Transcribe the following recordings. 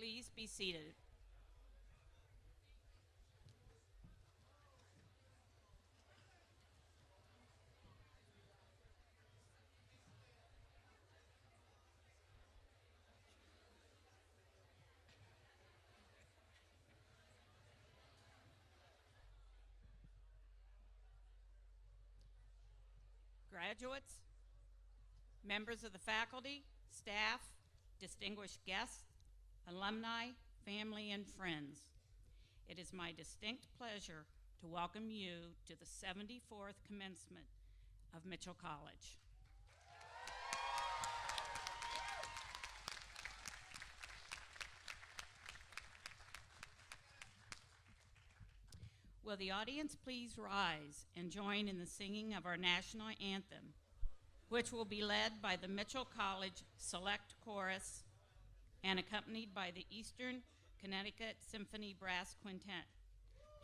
Please be seated. Graduates, members of the faculty, staff, distinguished guests, alumni, family, and friends. It is my distinct pleasure to welcome you to the 74th commencement of Mitchell College. Will the audience please rise and join in the singing of our national anthem, which will be led by the Mitchell College Select Chorus and accompanied by the Eastern Connecticut Symphony Brass Quintet.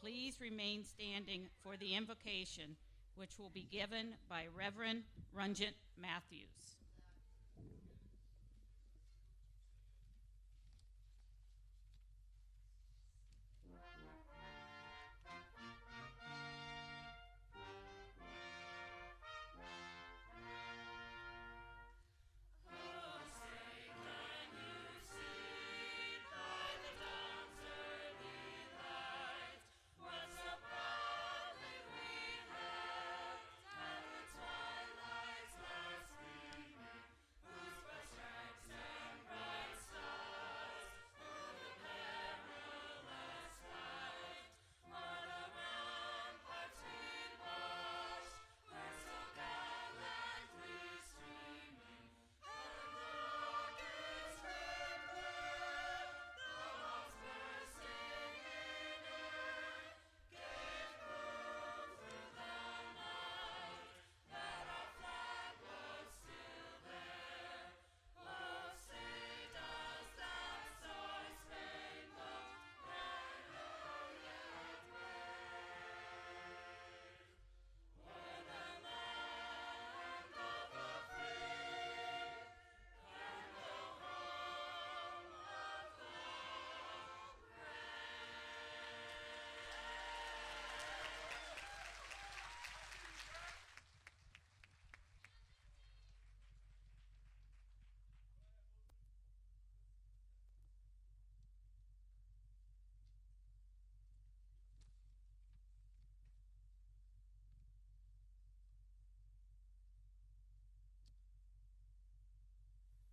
Please remain standing for the invocation, which will be given by Reverend Runjit Matthews.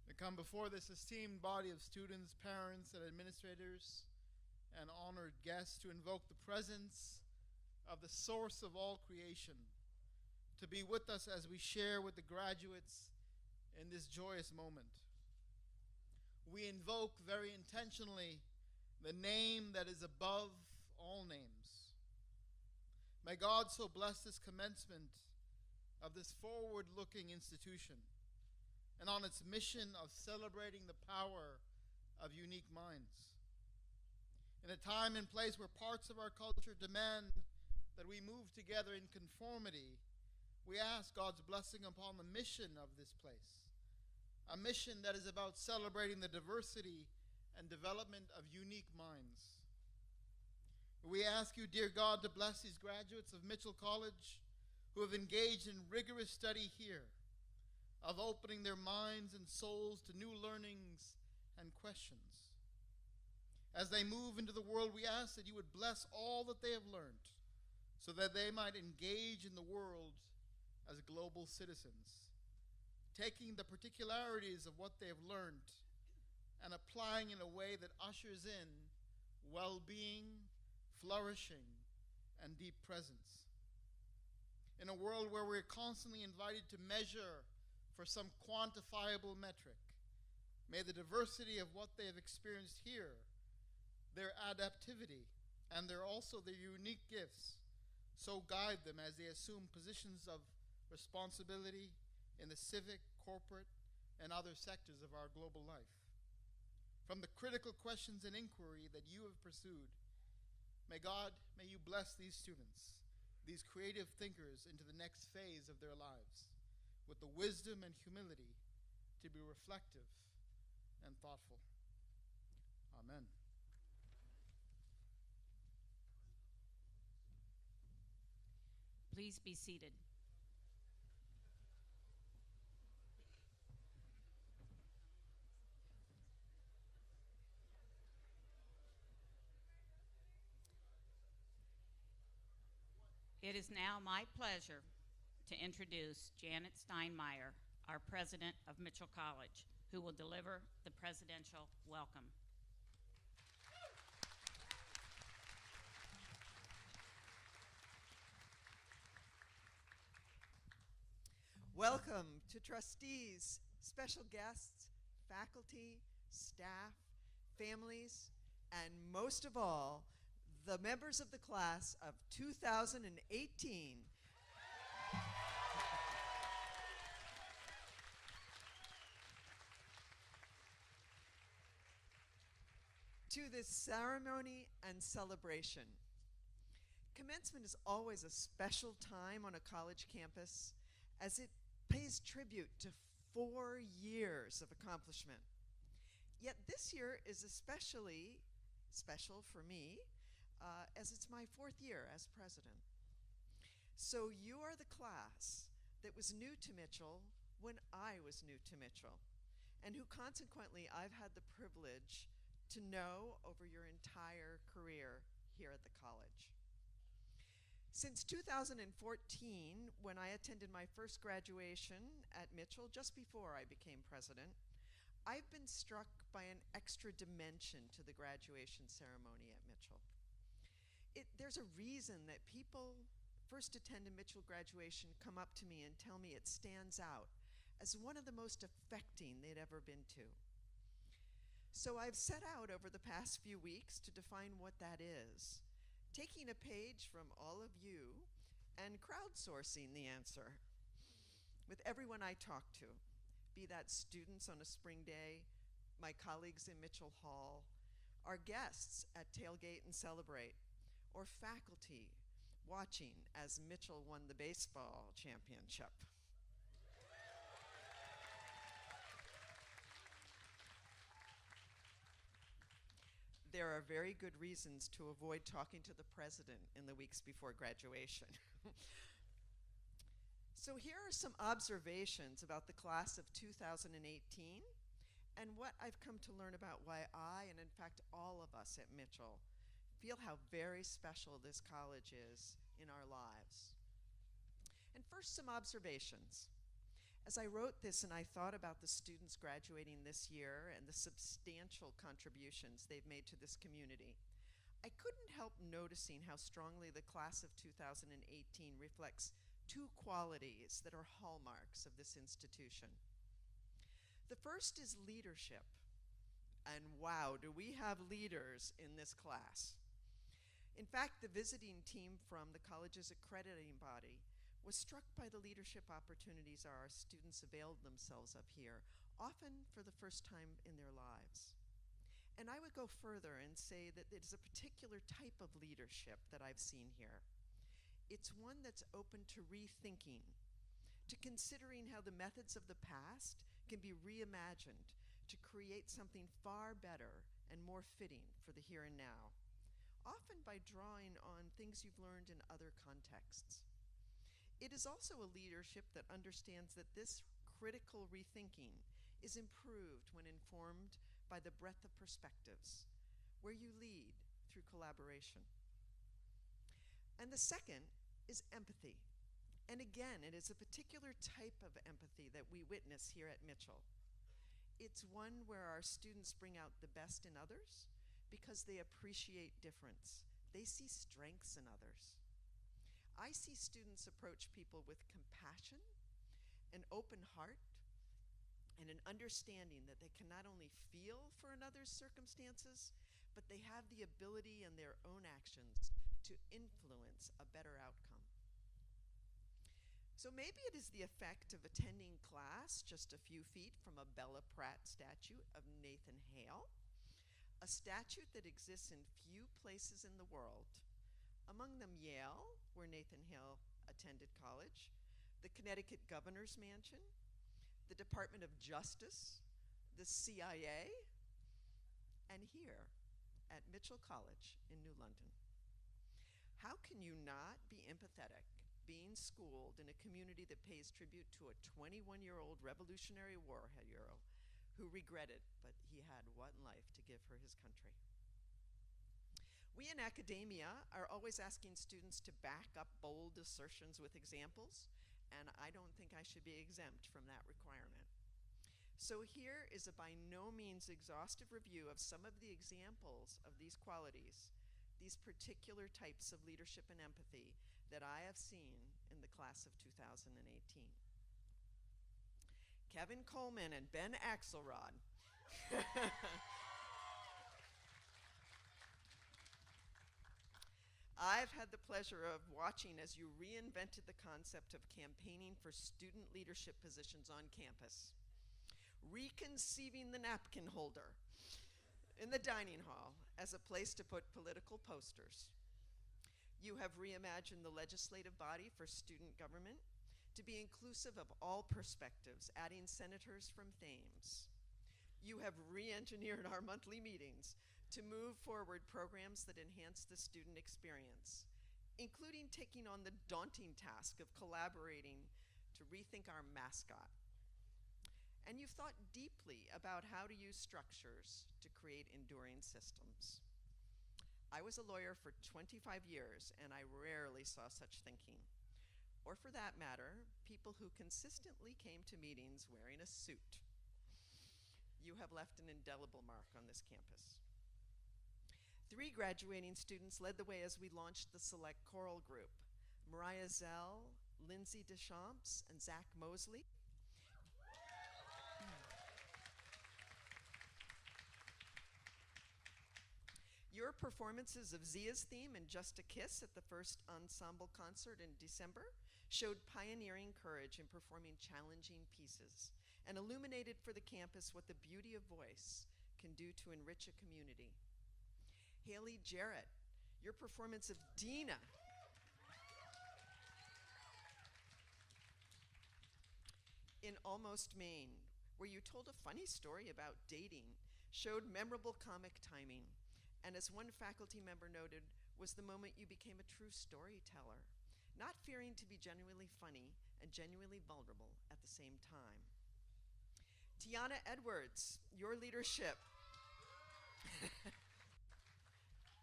I come before this esteemed body of students, parents, and administrators, and honored guests to invoke the presence of the source of all creation to be with us as we share with the graduates in this joyous moment. We invoke very intentionally the name that is above all names. May God so bless this commencement of this forward-looking institution and on its mission of celebrating the power of unique minds. In a time and place where parts of our culture demand that we move together in conformity, we ask God's blessing upon the mission of this place, a mission that is about celebrating the diversity and development of unique minds. We ask you, dear God, to bless these graduates of Mitchell College who have engaged in rigorous study here, of opening their minds and souls to new learnings and questions. As they move into the world, we ask that you would bless all that they have learned so that they might engage in the world as global citizens, taking the particularities of what they have learned and applying in a way that ushers in well-being, flourishing, and deep presence. In a world where we're constantly invited to measure for some quantifiable metric, may the diversity of what they have experienced here, their adaptivity, and their unique gifts, so guide them as they assume positions of responsibility in the civic, corporate, and other sectors of our global life. From the critical questions and inquiry that you have pursued, may you bless these students, these creative thinkers, into the next phase of their lives, with the wisdom and humility to be reflective and thoughtful. Amen. Please be seated. It is now my pleasure to introduce Janet Steinmeier, our president of Mitchell College, who will deliver the presidential welcome. Welcome to trustees, special guests, faculty, staff, families, and most of all, the members of the class of 2018. To this ceremony and celebration. Commencement is always a special time on a college campus as it pays tribute to 4 years of accomplishment. Yet this year is especially special for me as it's my 4th year as president. So you are the class that was new to Mitchell when I was new to Mitchell, and who consequently I've had the privilege to know over your entire career here at the college. Since 2014, when I attended my first graduation at Mitchell, just before I became president, I've been struck by an extra dimension to the graduation ceremony at Mitchell. There's a reason that people first attend a Mitchell graduation come up to me and tell me it stands out as one of the most affecting they'd ever been to. So I've set out over the past few weeks to define what that is, taking a page from all of you and crowdsourcing the answer with everyone I talk to, be that students on a spring day, my colleagues in Mitchell Hall, our guests at Tailgate and Celebrate, or faculty watching as Mitchell won the baseball championship. There are very good reasons to avoid talking to the president in the weeks before graduation. So here are some observations about the class of 2018 and what I've come to learn about why I, and in fact all of us at Mitchell, feel how very special this college is in our lives. And first, some observations. As I wrote this and I thought about the students graduating this year and the substantial contributions they've made to this community, I couldn't help noticing how strongly the class of 2018 reflects 2 qualities that are hallmarks of this institution. The first is leadership. And wow, do we have leaders in this class. In fact, the visiting team from the college's accrediting body was struck by the leadership opportunities our students availed themselves of here, often for the first time in their lives. And I would go further and say that it is a particular type of leadership that I've seen here. It's one that's open to rethinking, to considering how the methods of the past can be reimagined to create something far better and more fitting for the here and now, often by drawing on things you've learned in other contexts. It is also a leadership that understands that this critical rethinking is improved when informed by the breadth of perspectives, where you lead through collaboration. And the second is empathy. And again, it is a particular type of empathy that we witness here at Mitchell. It's one where our students bring out the best in others because they appreciate difference. They see strengths in others. I see students approach people with compassion, an open heart, and an understanding that they can not only feel for another's circumstances, but they have the ability in their own actions to influence a better outcome. So maybe it is the effect of attending class just a few feet from a Bella Pratt statue of Nathan Hale, a statue that exists in few places in the world, among them Yale, where Nathan Hale attended college, the Connecticut Governor's Mansion, the Department of Justice, the CIA, and here at Mitchell College in New London. How can you not be empathetic being schooled in a community that pays tribute to a 21-year-old Revolutionary War hero who regretted, but he had one life to give for his country? We in academia are always asking students to back up bold assertions with examples, and I don't think I should be exempt from that requirement. So here is a by no means exhaustive review of some of the examples of these qualities, these particular types of leadership and empathy that I have seen in the class of 2018. Kevin Coleman and Ben Axelrod. I've had the pleasure of watching as you reinvented the concept of campaigning for student leadership positions on campus, reconceiving the napkin holder in the dining hall as a place to put political posters. You have reimagined the legislative body for student government to be inclusive of all perspectives, adding senators from Thames. You have re-engineered our monthly meetings to move forward programs that enhance the student experience, including taking on the daunting task of collaborating to rethink our mascot. And you've thought deeply about how to use structures to create enduring systems. I was a lawyer for 25 years, and I rarely saw such thinking. Or for that matter, people who consistently came to meetings wearing a suit. You have left an indelible mark on this campus. 3 graduating students led the way as we launched the Select Choral Group: Mariah Zell, Lindsay Deschamps, and Zach Mosley. Your performances of Zia's theme and Just a Kiss at the first ensemble concert in December showed pioneering courage in performing challenging pieces and illuminated for the campus what the beauty of voice can do to enrich a community. Haley Jarrett, your performance of Dina in Almost Maine, where you told a funny story about dating, showed memorable comic timing, and as one faculty member noted, was the moment you became a true storyteller, not fearing to be genuinely funny and genuinely vulnerable at the same time. Tiana Edwards, your leadership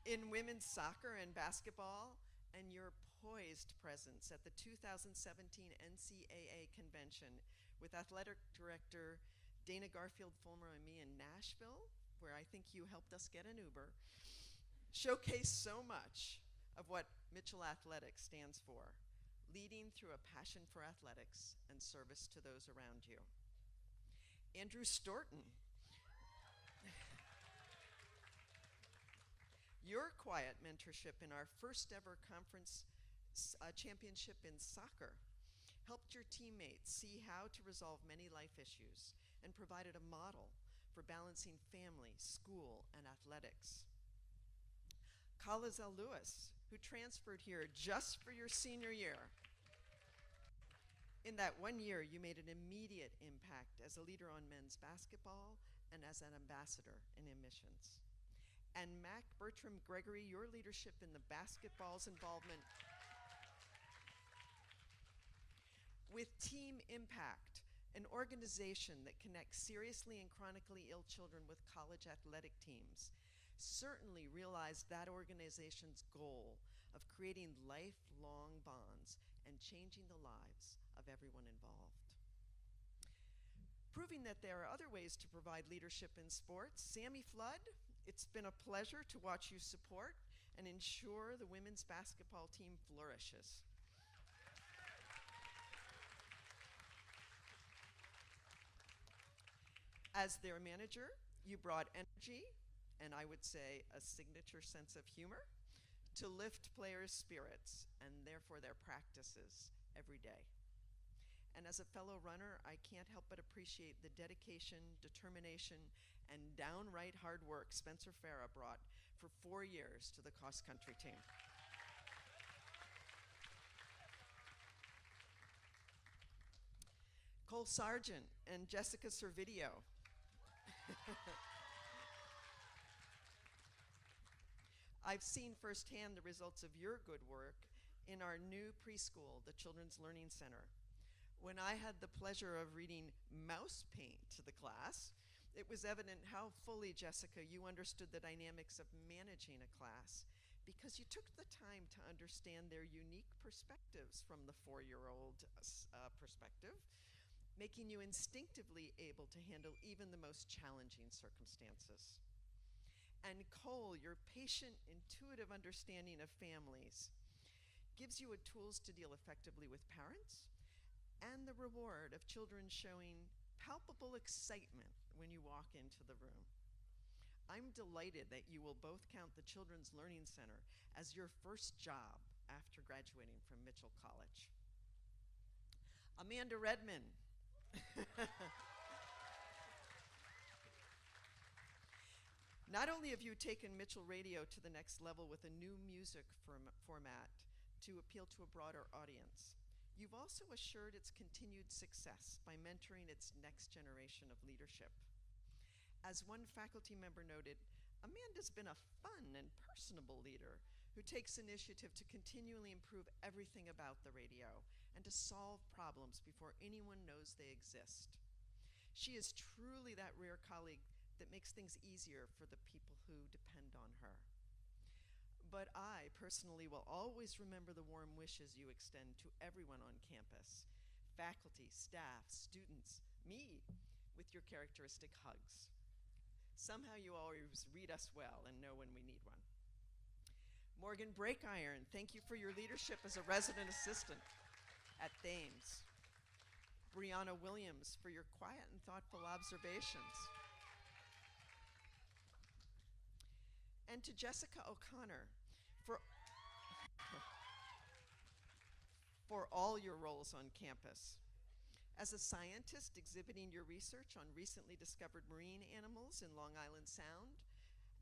in women's soccer and basketball, and your poised presence at the 2017 NCAA convention with athletic director Dana Garfield-Fulmer and me in Nashville, where I think you helped us get an Uber, showcase so much of what Mitchell Athletics stands for: leading through a passion for athletics and service to those around you. Andrew Storton, your quiet mentorship in our first ever conference championship in soccer helped your teammates see how to resolve many life issues and provided a model for balancing family, school, and athletics. Kalazel Lewis, who transferred here just for your senior year. In that 1 year, you made an immediate impact as a leader on men's basketball and as an ambassador in admissions. And Mac Bertram Gregory, your leadership in the basketball's involvement with Team Impact, an organization that connects seriously and chronically ill children with college athletic teams, certainly realized that organization's goal of creating lifelong bonds and changing the lives of everyone involved. Proving that there are other ways to provide leadership in sports, Sammy Flood, it's been a pleasure to watch you support and ensure the women's basketball team flourishes. As their manager, you brought energy, and I would say a signature sense of humor, to lift players' spirits and therefore their practices every day. And as a fellow runner, I can't help but appreciate the dedication, determination, and downright hard work Spencer Farah brought for 4 years to the cross-country team. Cole Sargent and Jessica Servideo. I've seen firsthand the results of your good work in our new preschool, the Children's Learning Center. When I had the pleasure of reading Mouse Paint to the class, it was evident how fully, Jessica, you understood the dynamics of managing a class, because you took the time to understand their unique perspectives from the 4-year-old perspective, making you instinctively able to handle even the most challenging circumstances. And Cole, your patient, intuitive understanding of families gives you tools to deal effectively with parents, and the reward of children showing palpable excitement when you walk into the room. I'm delighted that you will both count the Children's Learning Center as your first job after graduating from Mitchell College. Amanda Redman. Not only have you taken Mitchell Radio to the next level with a new music format to appeal to a broader audience, you've also assured its continued success by mentoring its next generation of leadership. As one faculty member noted, Amanda's been a fun and personable leader who takes initiative to continually improve everything about the radio and to solve problems before anyone knows they exist. She is truly that rare colleague that makes things easier for the people who depend on her. But I personally will always remember the warm wishes you extend to everyone on campus, faculty, staff, students, me, with your characteristic hugs. Somehow you always read us well and know when we need one. Morgan Breakiron, thank you for your leadership as a resident assistant at Thames. Brianna Williams, for your quiet and thoughtful observations. And to Jessica O'Connor, for all your roles on campus. As a scientist exhibiting your research on recently discovered marine animals in Long Island Sound,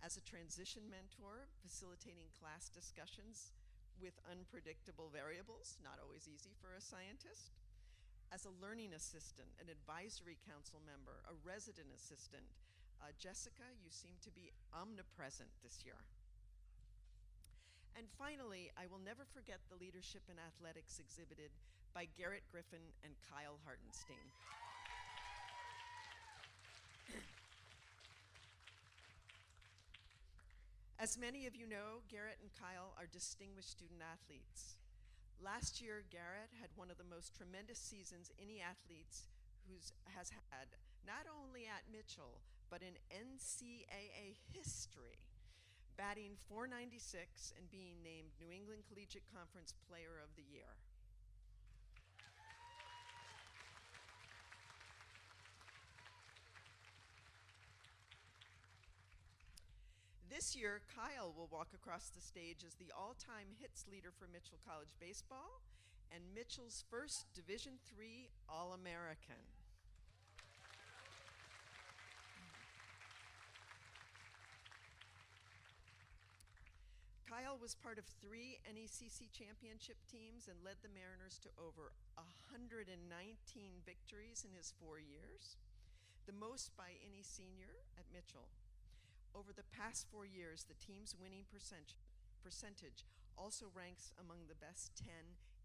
as a transition mentor facilitating class discussions with unpredictable variables, not always easy for a scientist, as a learning assistant, an advisory council member, a resident assistant, Jessica, you seem to be omnipresent this year. And finally, I will never forget the leadership in athletics exhibited by Garrett Griffin and Kyle Hartenstein. As many of you know, Garrett and Kyle are distinguished student athletes. Last year, Garrett had one of the most tremendous seasons any athlete has had, not only at Mitchell, but in NCAA history, batting .496 and being named New England Collegiate Conference Player of the Year. This year, Kyle will walk across the stage as the all-time hits leader for Mitchell College baseball and Mitchell's first Division III All-American. Kyle was part of 3 NECC championship teams and led the Mariners to over 119 victories in his 4 years, the most by any senior at Mitchell. Over the past 4 years, the team's winning percentage also ranks among the best 10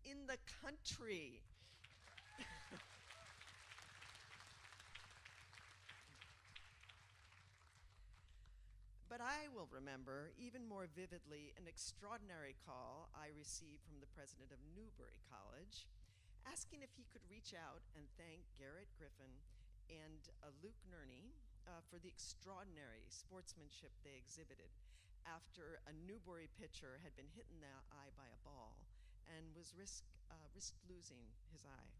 in the country. But I will remember even more vividly an extraordinary call I received from the president of Newbury College, asking if he could reach out and thank Garrett Griffin and Luke Nerney for the extraordinary sportsmanship they exhibited after a Newbury pitcher had been hit in the eye by a ball and was risked losing his eye.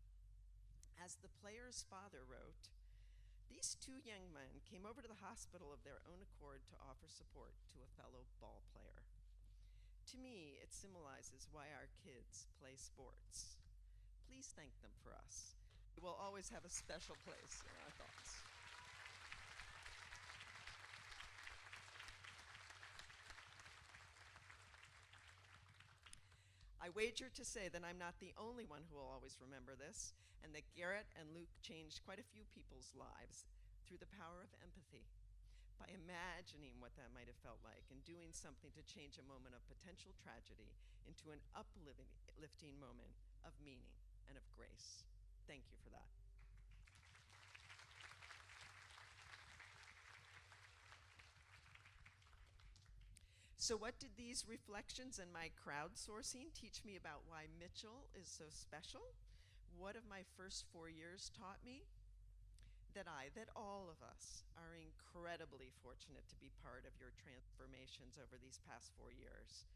As the player's father wrote, these 2 young men came over to the hospital of their own accord to offer support to a fellow ball player. To me, it symbolizes why our kids play sports. Please thank them for us. They will always have a special place in our thoughts. I wager to say that I'm not the only one who will always remember this, and that Garrett and Luke changed quite a few people's lives through the power of empathy. by imagining what that might have felt like and doing something to change a moment of potential tragedy into an uplifting moment of meaning and of grace. Thank you for that. So what did these reflections and my crowdsourcing teach me about why Mitchell is so special? What have my first 4 years taught me? That all of us are incredibly fortunate to be part of your transformations over these past 4 years.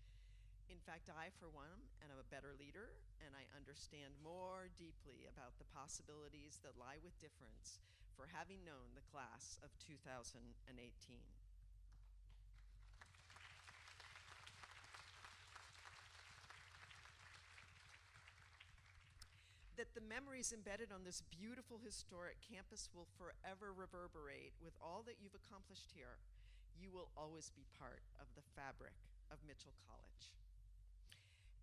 In fact, I, for one, am a better leader, and I understand more deeply about the possibilities that lie with difference for having known the class of 2018. That the memories embedded on this beautiful historic campus will forever reverberate with all that you've accomplished here. You will always be part of the fabric of Mitchell College.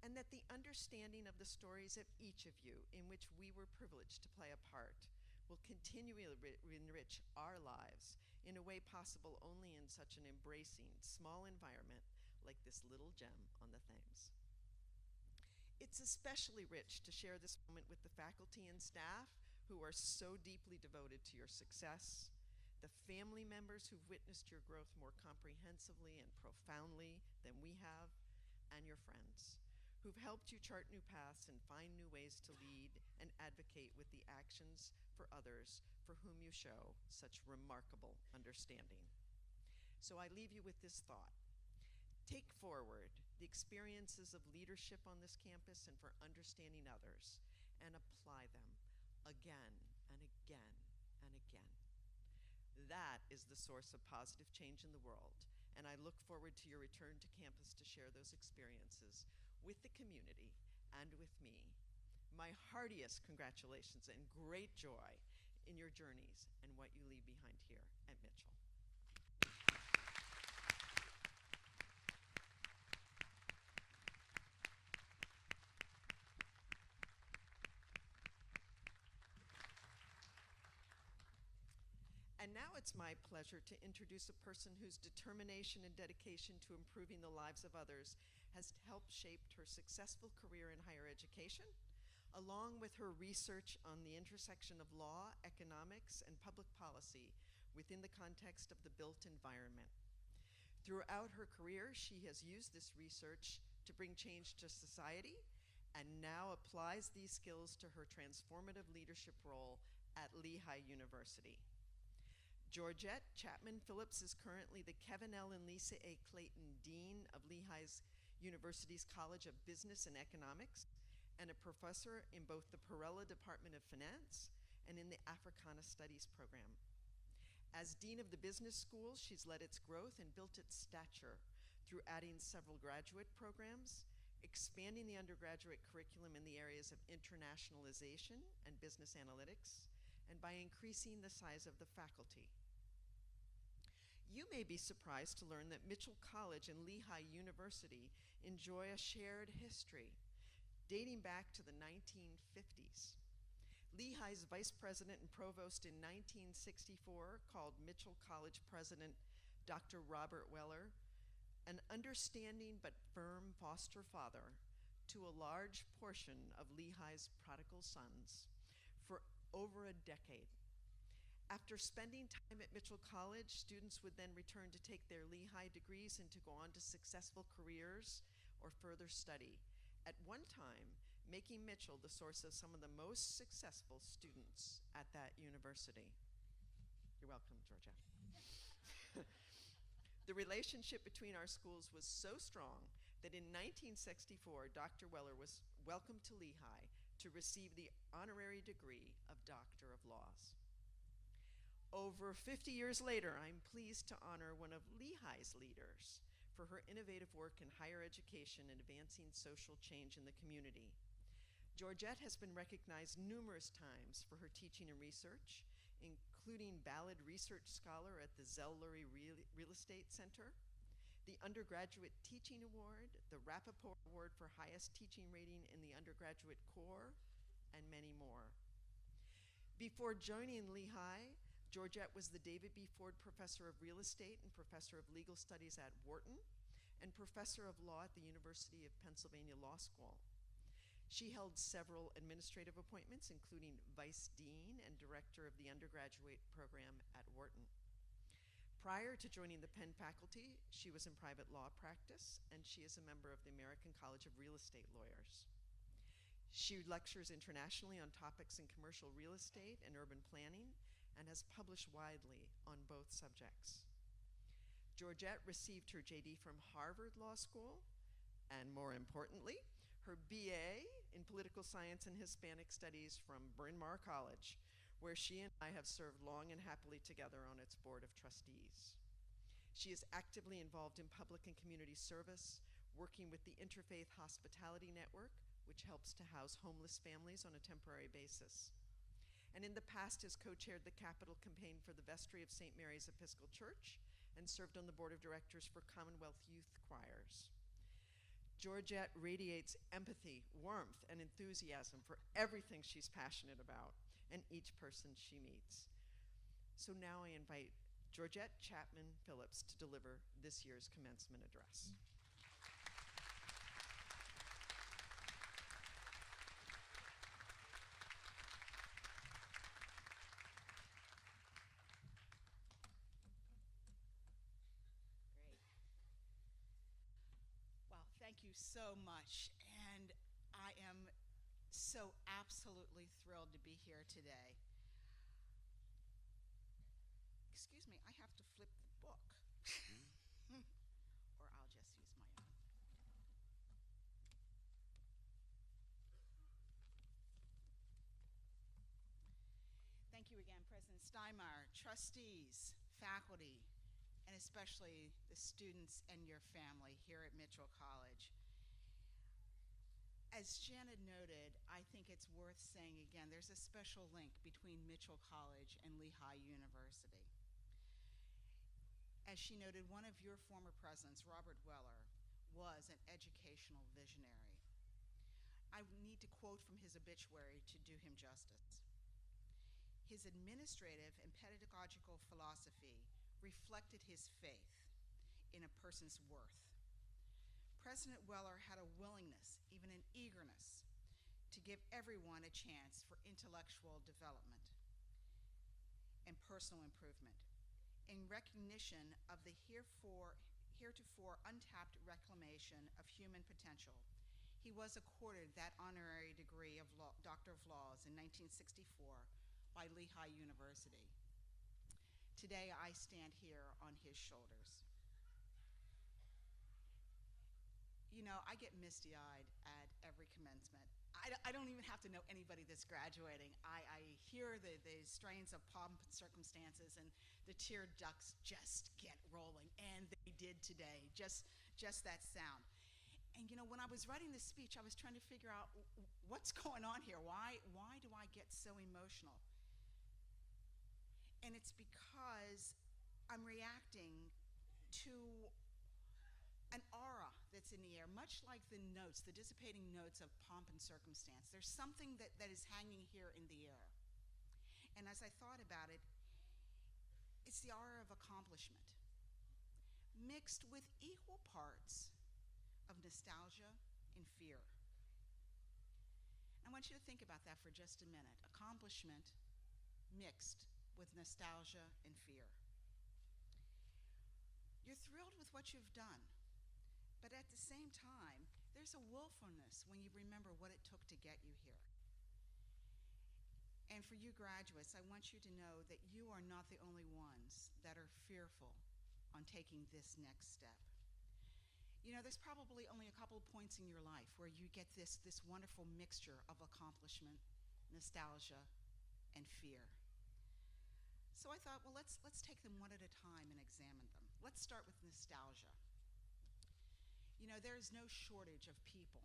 And that the understanding of the stories of each of you in which we were privileged to play a part will continually enrich our lives in a way possible only in such an embracing, small environment like this little gem on the Thames. It's especially rich to share this moment with the faculty and staff who are so deeply devoted to your success, the family members who've witnessed your growth more comprehensively and profoundly than we have, and your friends who've helped you chart new paths and find new ways to lead and advocate with the actions for others for whom you show such remarkable understanding. So I leave you with this thought. Take forward the experiences of leadership on this campus and for understanding others, and apply them again and again and again. That is the source of positive change in the world, and I look forward to your return to campus to share those experiences with the community and with me. My heartiest congratulations and great joy in your journeys and what you leave behind here at Mitchell. And now it's my pleasure to introduce a person whose determination and dedication to improving the lives of others has helped shape her successful career in higher education, along with her research on the intersection of law, economics, and public policy within the context of the built environment. Throughout her career, she has used this research to bring change to society and now applies these skills to her transformative leadership role at Lehigh University. Georgette Chapman Phillips is currently the Kevin L. and Lisa A. Clayton Dean of Lehigh University's College of Business and Economics and a professor in both the Perella Department of Finance and in the Africana Studies program. As Dean of the Business School, she's led its growth and built its stature through adding several graduate programs, expanding the undergraduate curriculum in the areas of internationalization and business analytics, and by increasing the size of the faculty. You may be surprised to learn that Mitchell College and Lehigh University enjoy a shared history dating back to the 1950s. Lehigh's vice president and provost in 1964 called Mitchell College president Dr. Robert Weller an understanding but firm foster father to a large portion of Lehigh's prodigal sons for over a decade. After spending time at Mitchell College, students would then return to take their Lehigh degrees and to go on to successful careers or further study, at one time making Mitchell the source of some of the most successful students at that university. You're welcome, Georgia. The relationship between our schools was so strong that in 1964, Dr. Weller was welcomed to Lehigh to receive the honorary degree of Doctor of Laws. Over 50 years later, I'm pleased to honor one of Lehigh's leaders for her innovative work in higher education and advancing social change in the community. Georgette has been recognized numerous times for her teaching and research, including Ballard Research Scholar at the Zell-Lurie Real Estate Center, the Undergraduate Teaching Award, the Rappaport Award for highest teaching rating in the undergraduate core, and many more. Before joining Lehigh, Georgette was the David B. Ford Professor of Real Estate and Professor of Legal Studies at Wharton and Professor of Law at the University of Pennsylvania Law School. She held several administrative appointments, including Vice Dean and Director of the Undergraduate Program at Wharton. Prior to joining the Penn faculty, she was in private law practice, and she is a member of the American College of Real Estate Lawyers. She lectures internationally on topics in commercial real estate and urban planning, and has published widely on both subjects. Georgette received her JD from Harvard Law School, and more importantly, her BA in Political Science and Hispanic Studies from Bryn Mawr College, where she and I have served long and happily together on its board of trustees. She is actively involved in public and community service, working with the Interfaith Hospitality Network, which helps to house homeless families on a temporary basis. And in the past has co-chaired the capital campaign for the vestry of St. Mary's Episcopal Church and served on the board of directors for Commonwealth Youth Choirs. Georgette radiates empathy, warmth, and enthusiasm for everything she's passionate about and each person she meets. So now I invite Georgette Chapman Phillips to deliver this year's commencement address. Well, thank you so much, and I am so absolutely thrilled to be here today. Excuse me, I have to flip the book, or I'll just use my own. Thank you again, President Steinmeier, trustees, faculty, and especially the students and your family here at Mitchell College. As Janet noted, I think it's worth saying again, there's a special link between Mitchell College and Lehigh University. As she noted, one of your former presidents, Robert Weller, was an educational visionary. I need to quote from his obituary to do him justice. His administrative and pedagogical philosophy reflected his faith in a person's worth. President Weller had a willingness, even an eagerness, to give everyone a chance for intellectual development and personal improvement. In recognition of the heretofore untapped reclamation of human potential, he was accorded that honorary degree of Doctor of Laws in 1964 by Lehigh University. Today, I stand here on his shoulders. You know, I get misty-eyed at every commencement. I don't even have to know anybody that's graduating. I hear the strains of pomp and circumstances, and the tear ducts just get rolling, and they did today, just that sound. And you know, when I was writing this speech, I was trying to figure out what's going on here. Why do I get so emotional? And it's because I'm reacting to an aura that's in the air, much like the notes, the dissipating notes of pomp and circumstance. There's something that is hanging here in the air. And as I thought about it, it's the aura of accomplishment, mixed with equal parts of nostalgia and fear. I want you to think about that for just a minute. Accomplishment mixed with nostalgia and fear. You're thrilled with what you've done, but at the same time, there's a willfulness when you remember what it took to get you here. And for you graduates, I want you to know that you are not the only ones that are fearful on taking this next step. You know, there's probably only a couple of points in your life where you get this wonderful mixture of accomplishment, nostalgia, and fear. So I thought, well, let's take them one at a time and examine them. Let's start with nostalgia. You know, there's no shortage of people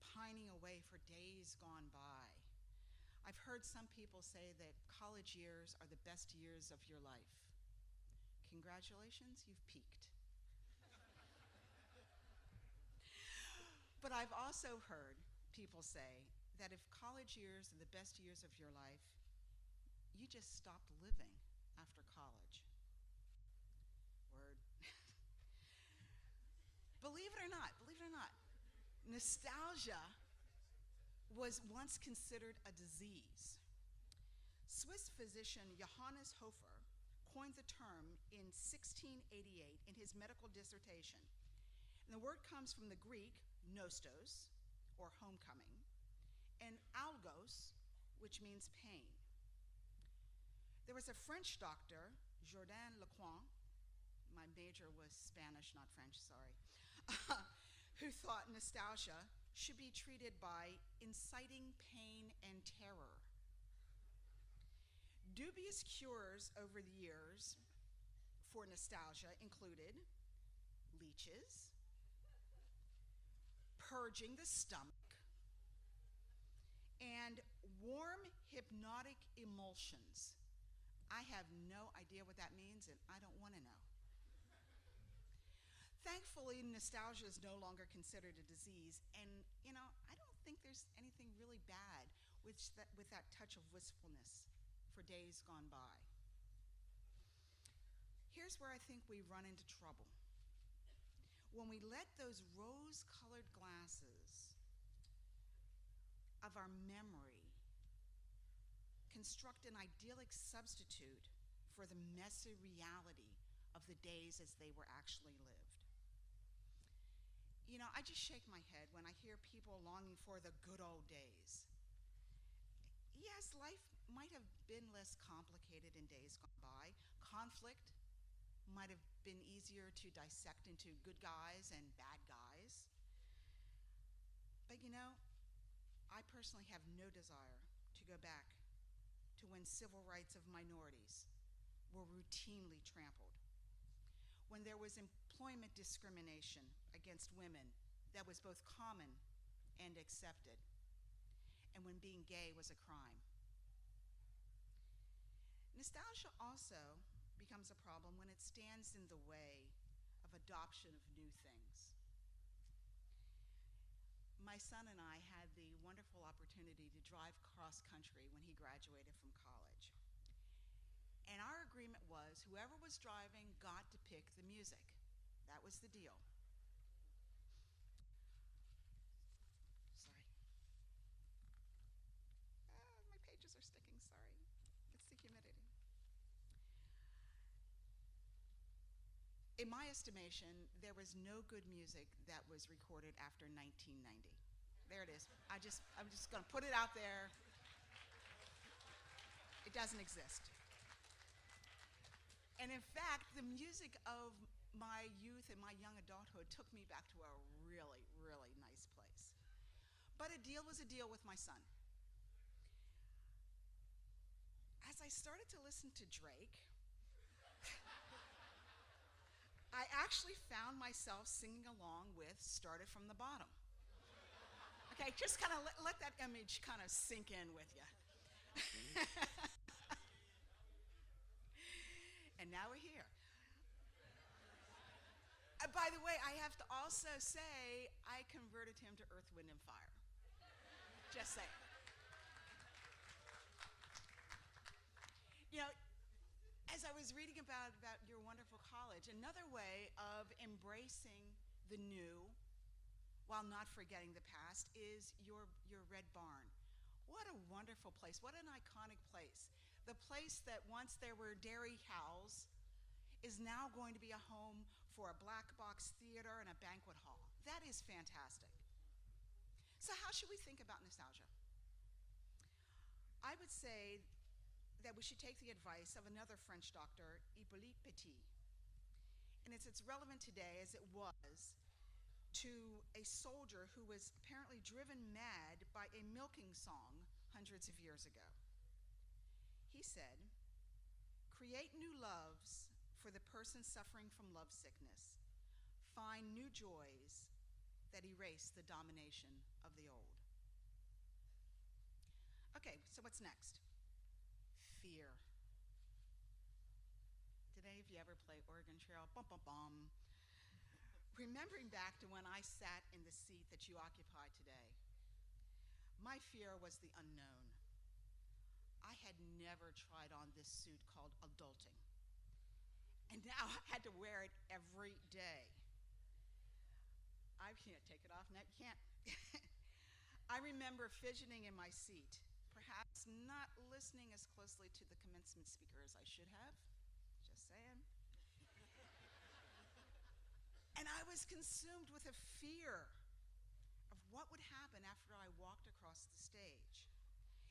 pining away for days gone by. I've heard some people say that college years are the best years of your life. Congratulations, you've peaked. But I've also heard people say that if college years are the best years of your life, you just stopped living after college. Word. Believe it or not, nostalgia was once considered a disease. Swiss physician Johannes Hofer coined the term in 1688 in his medical dissertation. And the word comes from the Greek nostos, or homecoming, and algos, which means pain. There was a French doctor, Jourdain Lecointe, my major was Spanish, not French, sorry, who thought nostalgia should be treated by inciting pain and terror. Dubious cures over the years for nostalgia included leeches, purging the stomach, and warm hypnotic emulsions. I have no idea what that means, and I don't want to know. Thankfully, nostalgia is no longer considered a disease, and I don't think there's anything really bad with that touch of wistfulness for days gone by. Here's where I think we run into trouble. When we let those rose-colored glasses of our memory construct an idyllic substitute for the messy reality of the days as they were actually lived. I just shake my head when I hear people longing for the good old days. Yes, life might have been less complicated in days gone by. Conflict might have been easier to dissect into good guys and bad guys. But I personally have no desire to go back to when civil rights of minorities were routinely trampled, when there was employment discrimination against women that was both common and accepted, and when being gay was a crime. Nostalgia also becomes a problem when it stands in the way of adoption of new things. My son and I had the wonderful opportunity to drive cross country when he graduated from college. And our agreement was whoever was driving got to pick the music. That was the deal. Sorry. My pages are sticking, sorry. It's the humidity. In my estimation, there was no good music that was recorded after 1990. There it is. I'm just going to put it out there. It doesn't exist. And in fact, the music of my youth and my young adulthood took me back to a really, really nice place. But a deal was a deal with my son. As I started to listen to Drake, I actually found myself singing along with Started from the Bottom. Okay, just kind of let that image kind of sink in with you. And now we're here. By the way, I have to also say, I converted him to Earth, Wind, and Fire. Just saying. As I was reading about your wonderful college, another way of embracing the new while not forgetting the past is your Red Barn. What a wonderful place. What an iconic place. The place that once there were dairy cows is now going to be a home for a black box theater and a banquet hall. That is fantastic. So how should we think about nostalgia? I would say that we should take the advice of another French doctor, Hippolyte Petit. And it's as relevant today as it was to a soldier who was apparently driven mad by a milking song hundreds of years ago. He said, "Create new loves for the person suffering from love sickness. Find new joys that erase the domination of the old." Okay, so what's next? Fear. Did any of you ever play Oregon Trail? Bum, bum, bum. Remembering back to when I sat in the seat that you occupy today, my fear was the unknown. I had never tried on this suit called adulting. And now I had to wear it every day. I can't take it off now. You can't. I remember fidgeting in my seat, perhaps not listening as closely to the commencement speaker as I should have. Just saying. And I was consumed with a fear of what would happen after I walked across the stage.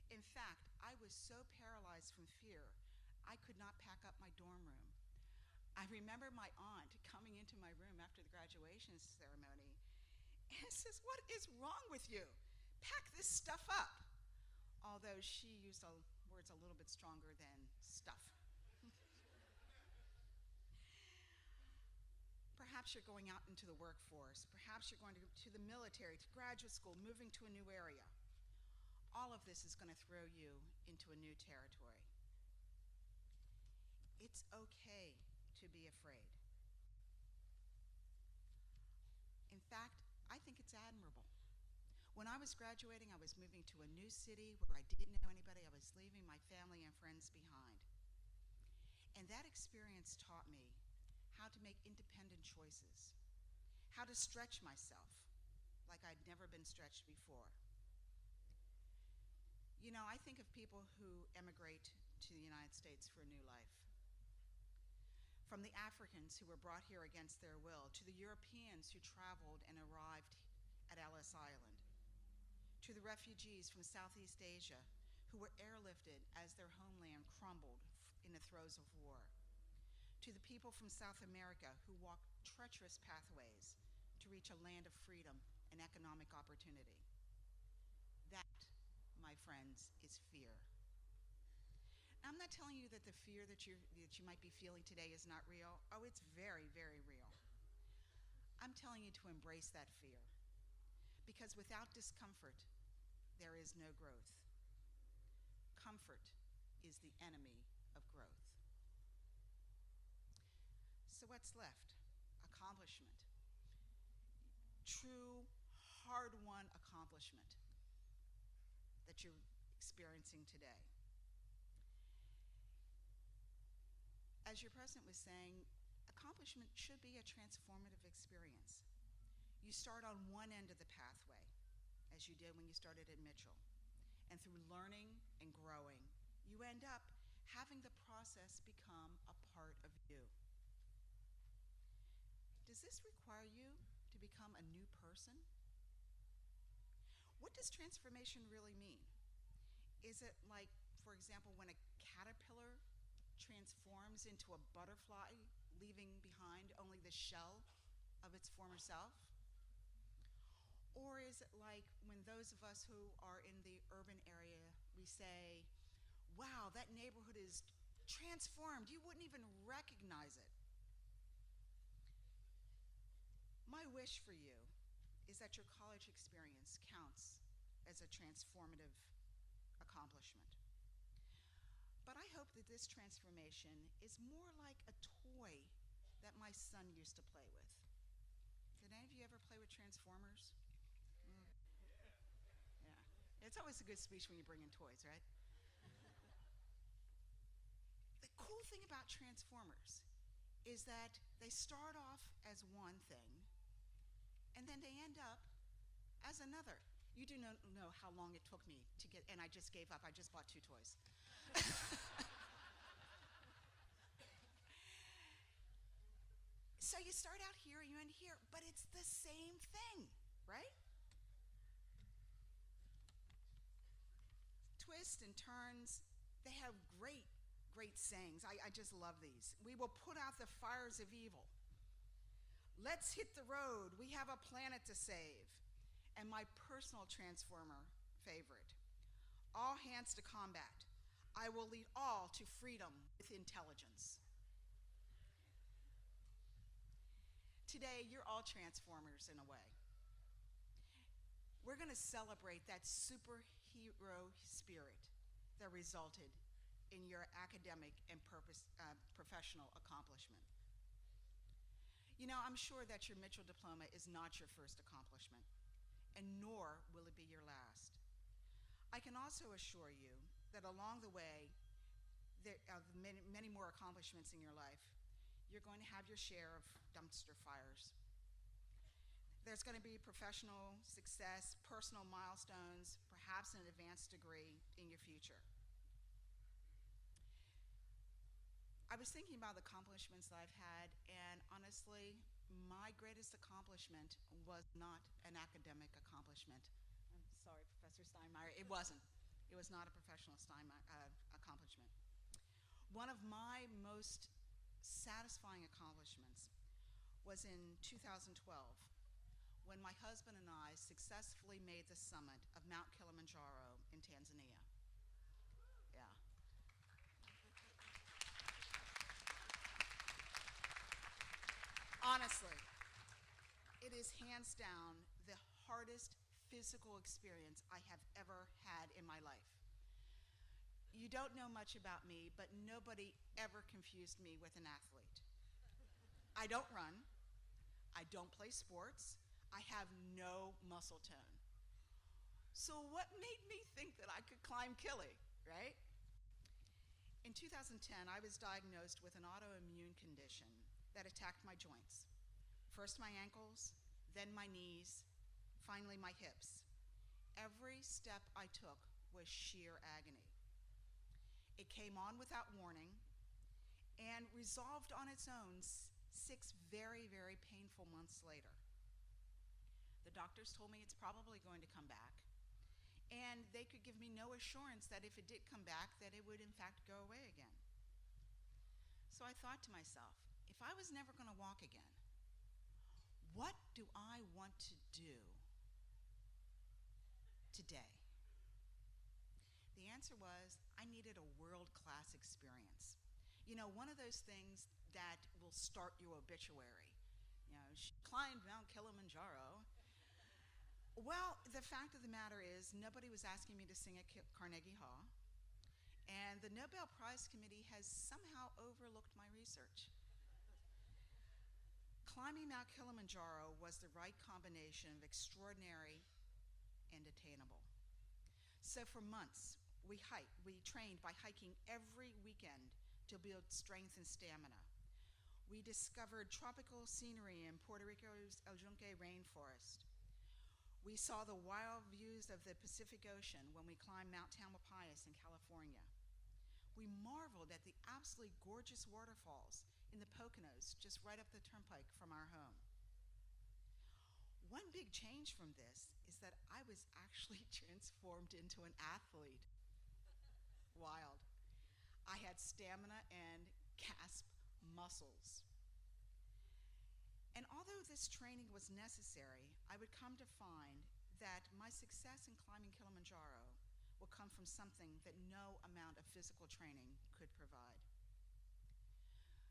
In fact, I was so paralyzed from fear, I could not pack up my dorm room. I remember my aunt coming into my room after the graduation ceremony and says, "What is wrong with you? Pack this stuff up." Although she used words a little bit stronger than stuff. Perhaps you're going out into the workforce. Perhaps you're going to the military, to graduate school, moving to a new area. All of this is going to throw you into a new territory. It's okay to be afraid. In fact, I think it's admirable. When I was graduating, I was moving to a new city where I didn't know anybody. I was leaving my family and friends behind. And that experience taught me how to make independent choices, how to stretch myself like I'd never been stretched before. You know, I think of people who emigrate to the United States for a new life. From the Africans who were brought here against their will, to the Europeans who traveled and arrived at Ellis Island, to the refugees from Southeast Asia who were airlifted as their homeland crumbled in the throes of war, to the people from South America who walked treacherous pathways to reach a land of freedom and economic opportunity. That, my friends, is fear. Now, I'm not telling you that the fear that you might be feeling today is not real. Oh, it's very, very real. I'm telling you to embrace that fear, because without discomfort, there is no growth. Comfort is the enemy of growth. So what's left? Accomplishment. True, hard-won accomplishment that you're experiencing today. As your president was saying, accomplishment should be a transformative experience. You start on one end of the pathway, as you did when you started at Mitchell. And through learning and growing, you end up having the process become a part of you. Does this require you to become a new person? What does transformation really mean? Is it like, for example, when a caterpillar transforms into a butterfly, leaving behind only the shell of its former self? Or is it like when those of us who are in the urban area, we say, "Wow, that neighborhood is transformed. You wouldn't even recognize it." My wish for you is that your college experience counts as a transformative accomplishment. But I hope that this transformation is more like a toy that my son used to play with. Did any of you ever play with Transformers? Yeah. It's always a good speech when you bring in toys, right? The cool thing about Transformers is that they start off as one thing, and then they end up as another. You do not know how long it took me to get, and I just gave up. I just bought 2 toys. So you start out here, you end here, but it's the same thing, right? Twists and turns, they have great, great sayings. I just love these. We will put out the fires of evil. Let's hit the road. We have a planet to save. And my personal Transformer favorite, all hands to combat. I will lead all to freedom with intelligence. Today, you're all Transformers in a way. We're going to celebrate that superhero spirit that resulted in your academic and professional accomplishment. You know, I'm sure that your Mitchell diploma is not your first accomplishment, and nor will it be your last. I can also assure you that along the way, of many, many more accomplishments in your life, you're going to have your share of dumpster fires. There's going to be professional success, personal milestones, perhaps an advanced degree in your future. I was thinking about the accomplishments that I've had, and honestly, my greatest accomplishment was not an academic accomplishment. I'm sorry, Professor Steinmeier, it wasn't. It was not a professional accomplishment. One of my most satisfying accomplishments was in 2012 when my husband and I successfully made the summit of Mount Kilimanjaro in Tanzania. Yeah. Honestly, it is hands down the hardest physical experience I have ever had in my life. You don't know much about me, but nobody ever confused me with an athlete. I don't run. I don't play sports. I have no muscle tone. So what made me think that I could climb Kili, right? In 2010, I was diagnosed with an autoimmune condition that attacked my joints. First my ankles, then my knees, finally my hips. Every step I took was sheer agony. It came on without warning and resolved on its own 6 very, very painful months later. The doctors told me it's probably going to come back, and they could give me no assurance that if it did come back, that it would in fact go away again. So I thought to myself, if I was never going to walk again, what do I want to do today? The answer was I needed a world-class experience. You know, one of those things that will start your obituary. You know, she climbed Mount Kilimanjaro. Well, the fact of the matter is nobody was asking me to sing at Carnegie Hall, and the Nobel Prize Committee has somehow overlooked my research. Climbing Mount Kilimanjaro was the right combination of extraordinary and attainable. So for months, we trained by hiking every weekend to build strength and stamina. We discovered tropical scenery in Puerto Rico's El Yunque rainforest. We saw the wild views of the Pacific Ocean when we climbed Mount Tamalpais in California. We marveled at the absolutely gorgeous waterfalls in the Poconos just right up the turnpike from our home. One big change from this is that I was actually transformed into an athlete. Wild. I had stamina and gasp muscles. And although this training was necessary, I would come to find that my success in climbing Kilimanjaro will come from something that no amount of physical training could provide.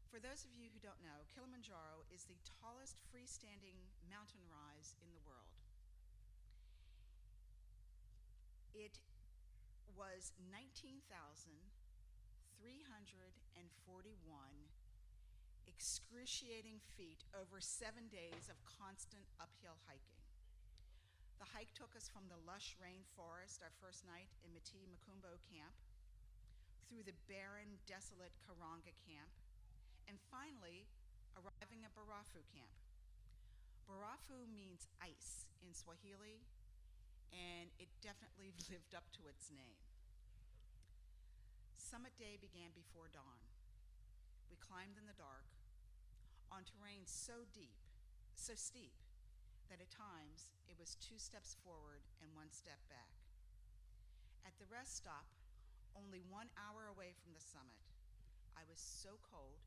For those of you who don't know, Kilimanjaro is the tallest freestanding mountain rise in the world. It was 19,341 excruciating feet over 7 days of constant uphill hiking. The hike took us from the lush rainforest, our first night in Mati Makumbo camp, through the barren, desolate Karanga camp, and finally arriving at Barafu camp. Barafu means ice in Swahili, and it definitely lived up to its name. Summit day began before dawn. We climbed in the dark on terrain so steep, that at times it was 2 steps forward and 1 step back. At the rest stop, only 1 hour away from the summit, I was so cold,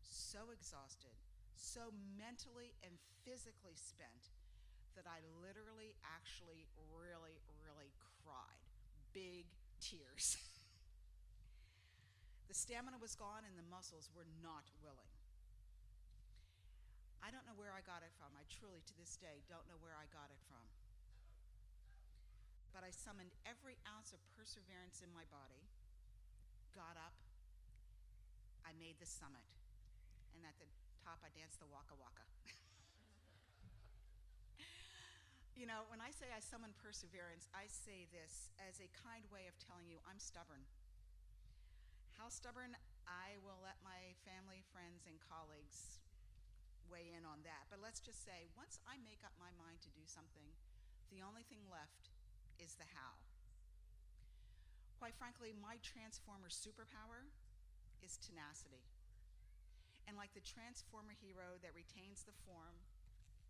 so exhausted, so mentally and physically spent that I literally, actually, really cried. Big tears. The stamina was gone and the muscles were not willing. I don't know where I got it from. I truly, to this day, don't know where I got it from. But I summoned every ounce of perseverance in my body, got up, I made the summit, and at the top I danced the waka waka. You know, when I say I summon perseverance, I say this as a kind way of telling you I'm stubborn. How stubborn? I will let my family, friends, and colleagues weigh in on that. But let's just say, once I make up my mind to do something, the only thing left is the how. Quite frankly, my transformer superpower is tenacity. And like the transformer hero that retains the form,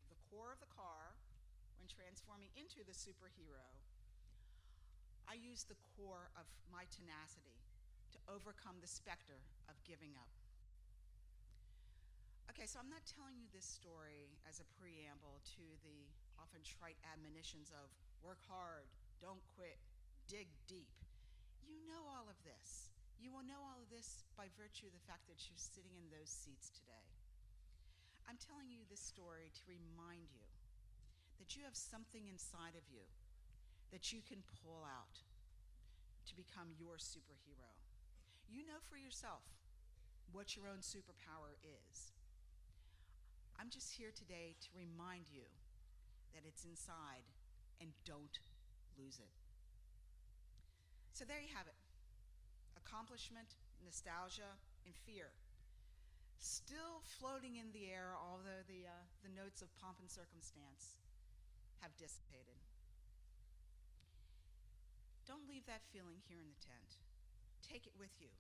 the core of the car, when transforming into the superhero, I use the core of my tenacity to overcome the specter of giving up. Okay, so I'm not telling you this story as a preamble to the often trite admonitions of work hard, don't quit, dig deep. You know all of this. You will know all of this by virtue of the fact that you're sitting in those seats today. I'm telling you this story to remind you that you have something inside of you that you can pull out to become your superhero. You know for yourself what your own superpower is. I'm just here today to remind you that it's inside and don't lose it. So there you have it. Accomplishment, nostalgia, and fear. Still floating in the air, although the notes of pomp and circumstance have dissipated. Don't leave that feeling here in the tent. Take it with you.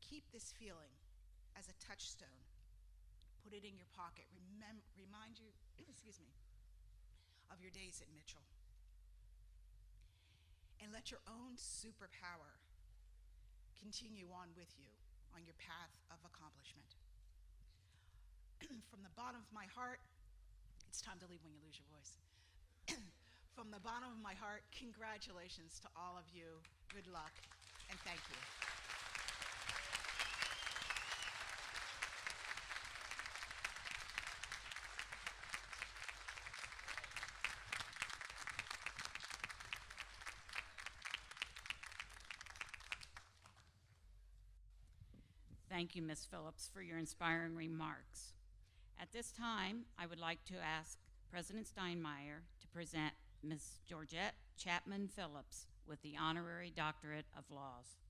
Keep this feeling as a touchstone. Put it in your pocket. Remind you, excuse me, of your days at Mitchell. And let your own superpower continue on with you on your path of accomplishment. From the bottom of my heart, it's time to leave when you lose your voice. From the bottom of my heart, congratulations to all of you. Good luck, and thank you. Thank you, Ms. Phillips, for your inspiring remarks. At this time, I would like to ask President Steinmeier to present Ms. Georgette Chapman Phillips with the Honorary Doctorate of Laws.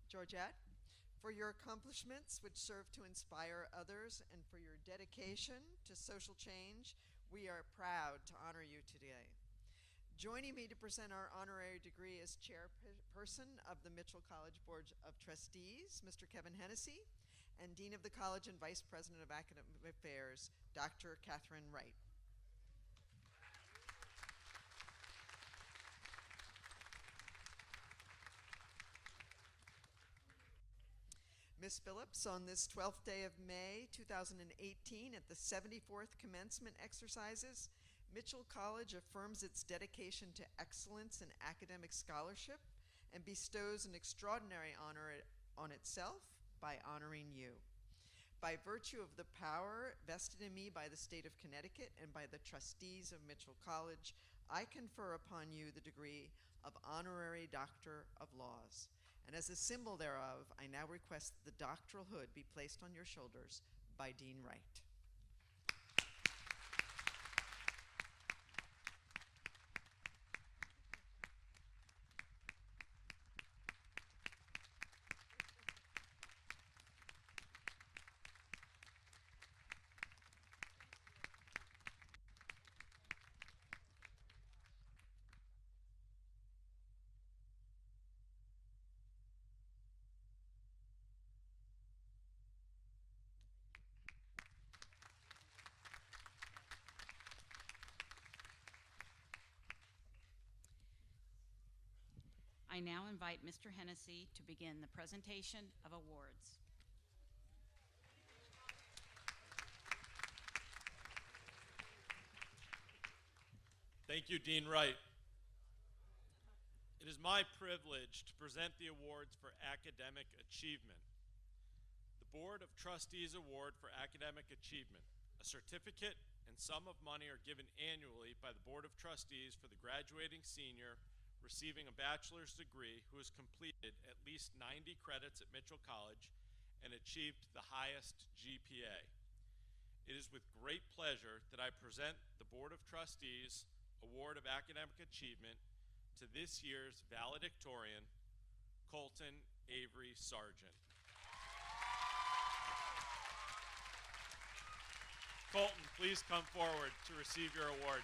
Georgette, for your accomplishments which serve to inspire others and for your dedication to social change, we are proud to honor you today. Joining me to present our honorary degree is Chairperson of the Mitchell College Board of Trustees, Mr. Kevin Hennessy, and Dean of the College and Vice President of Academic Affairs, Dr. Catherine Wright. Ms. Phillips, on this 12th day of May 2018, at the 74th Commencement exercises, Mitchell College affirms its dedication to excellence in academic scholarship and bestows an extraordinary honor on itself by honoring you. By virtue of the power vested in me by the state of Connecticut and by the trustees of Mitchell College, I confer upon you the degree of Honorary Doctor of Laws. And as a symbol thereof, I now request that the doctoral hood be placed on your shoulders by Dean Wright. I now invite Mr. Hennessy to begin the presentation of awards. Thank you, Dean Wright. It is my privilege to present the awards for academic achievement. The Board of Trustees Award for Academic Achievement, a certificate and sum of money are given annually by the Board of Trustees for the graduating senior receiving a bachelor's degree who has completed at least 90 credits at Mitchell College and achieved the highest GPA. It is with great pleasure that I present the the Board of Trustees Award of Academic Achievement to this year's valedictorian, Colton Avery Sargent. Colton, please come forward to receive your award.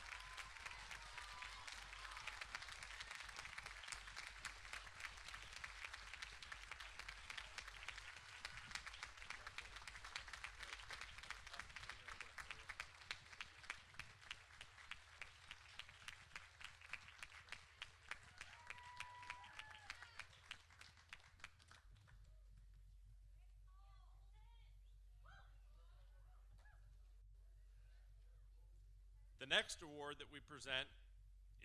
The next award that we present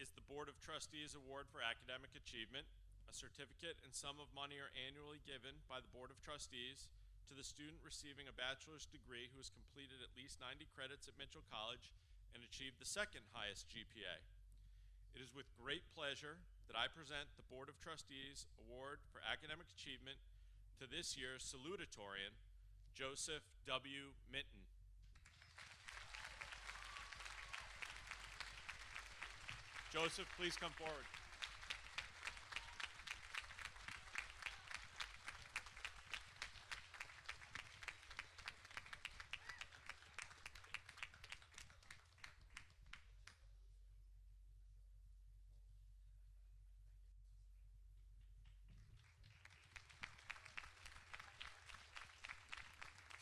is the Board of Trustees Award for Academic Achievement. A certificate and sum of money are annually given by the Board of Trustees to the student receiving a bachelor's degree who has completed at least 90 credits at Mitchell College and achieved the second highest GPA. It is with great pleasure that I present the Board of Trustees Award for Academic Achievement to this year's salutatorian, Joseph W. Minton. Joseph, please come forward.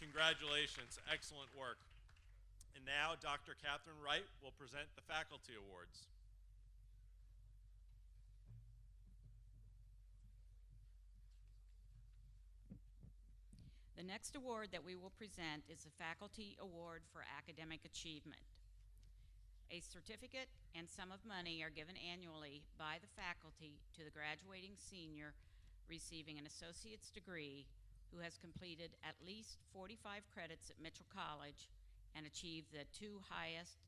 Congratulations, excellent work. And now Dr. Catherine Wright will present the Faculty Awards. The next award that we will present is the Faculty Award for Academic Achievement. A certificate and sum of money are given annually by the faculty to the graduating senior receiving an associate's degree who has completed at least 45 credits at Mitchell College and achieved the two highest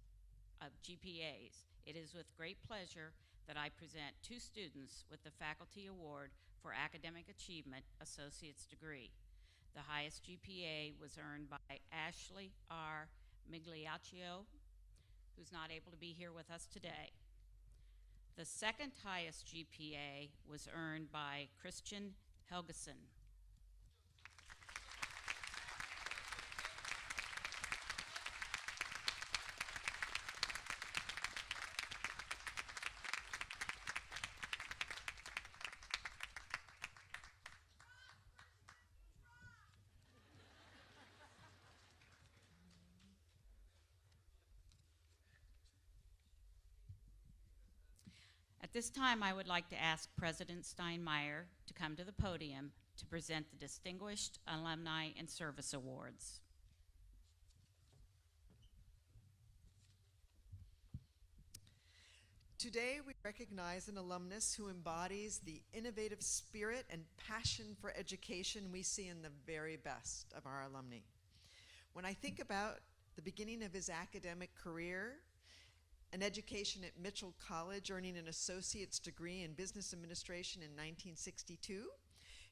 of GPAs. It is with great pleasure that I present two students with the Faculty Award for Academic Achievement Associate's degree. The highest GPA was earned by Ashley R. Migliaccio, who's not able to be here with us today. The second highest GPA was earned by Christian Helgeson. At this time, I would like to ask President Steinmeier to come to the podium to present the Distinguished Alumni and Service Awards. Today, we recognize an alumnus who embodies the innovative spirit and passion for education we see in the very best of our alumni. When I think about the beginning of his academic career, an education at Mitchell College, earning an associate's degree in business administration in 1962,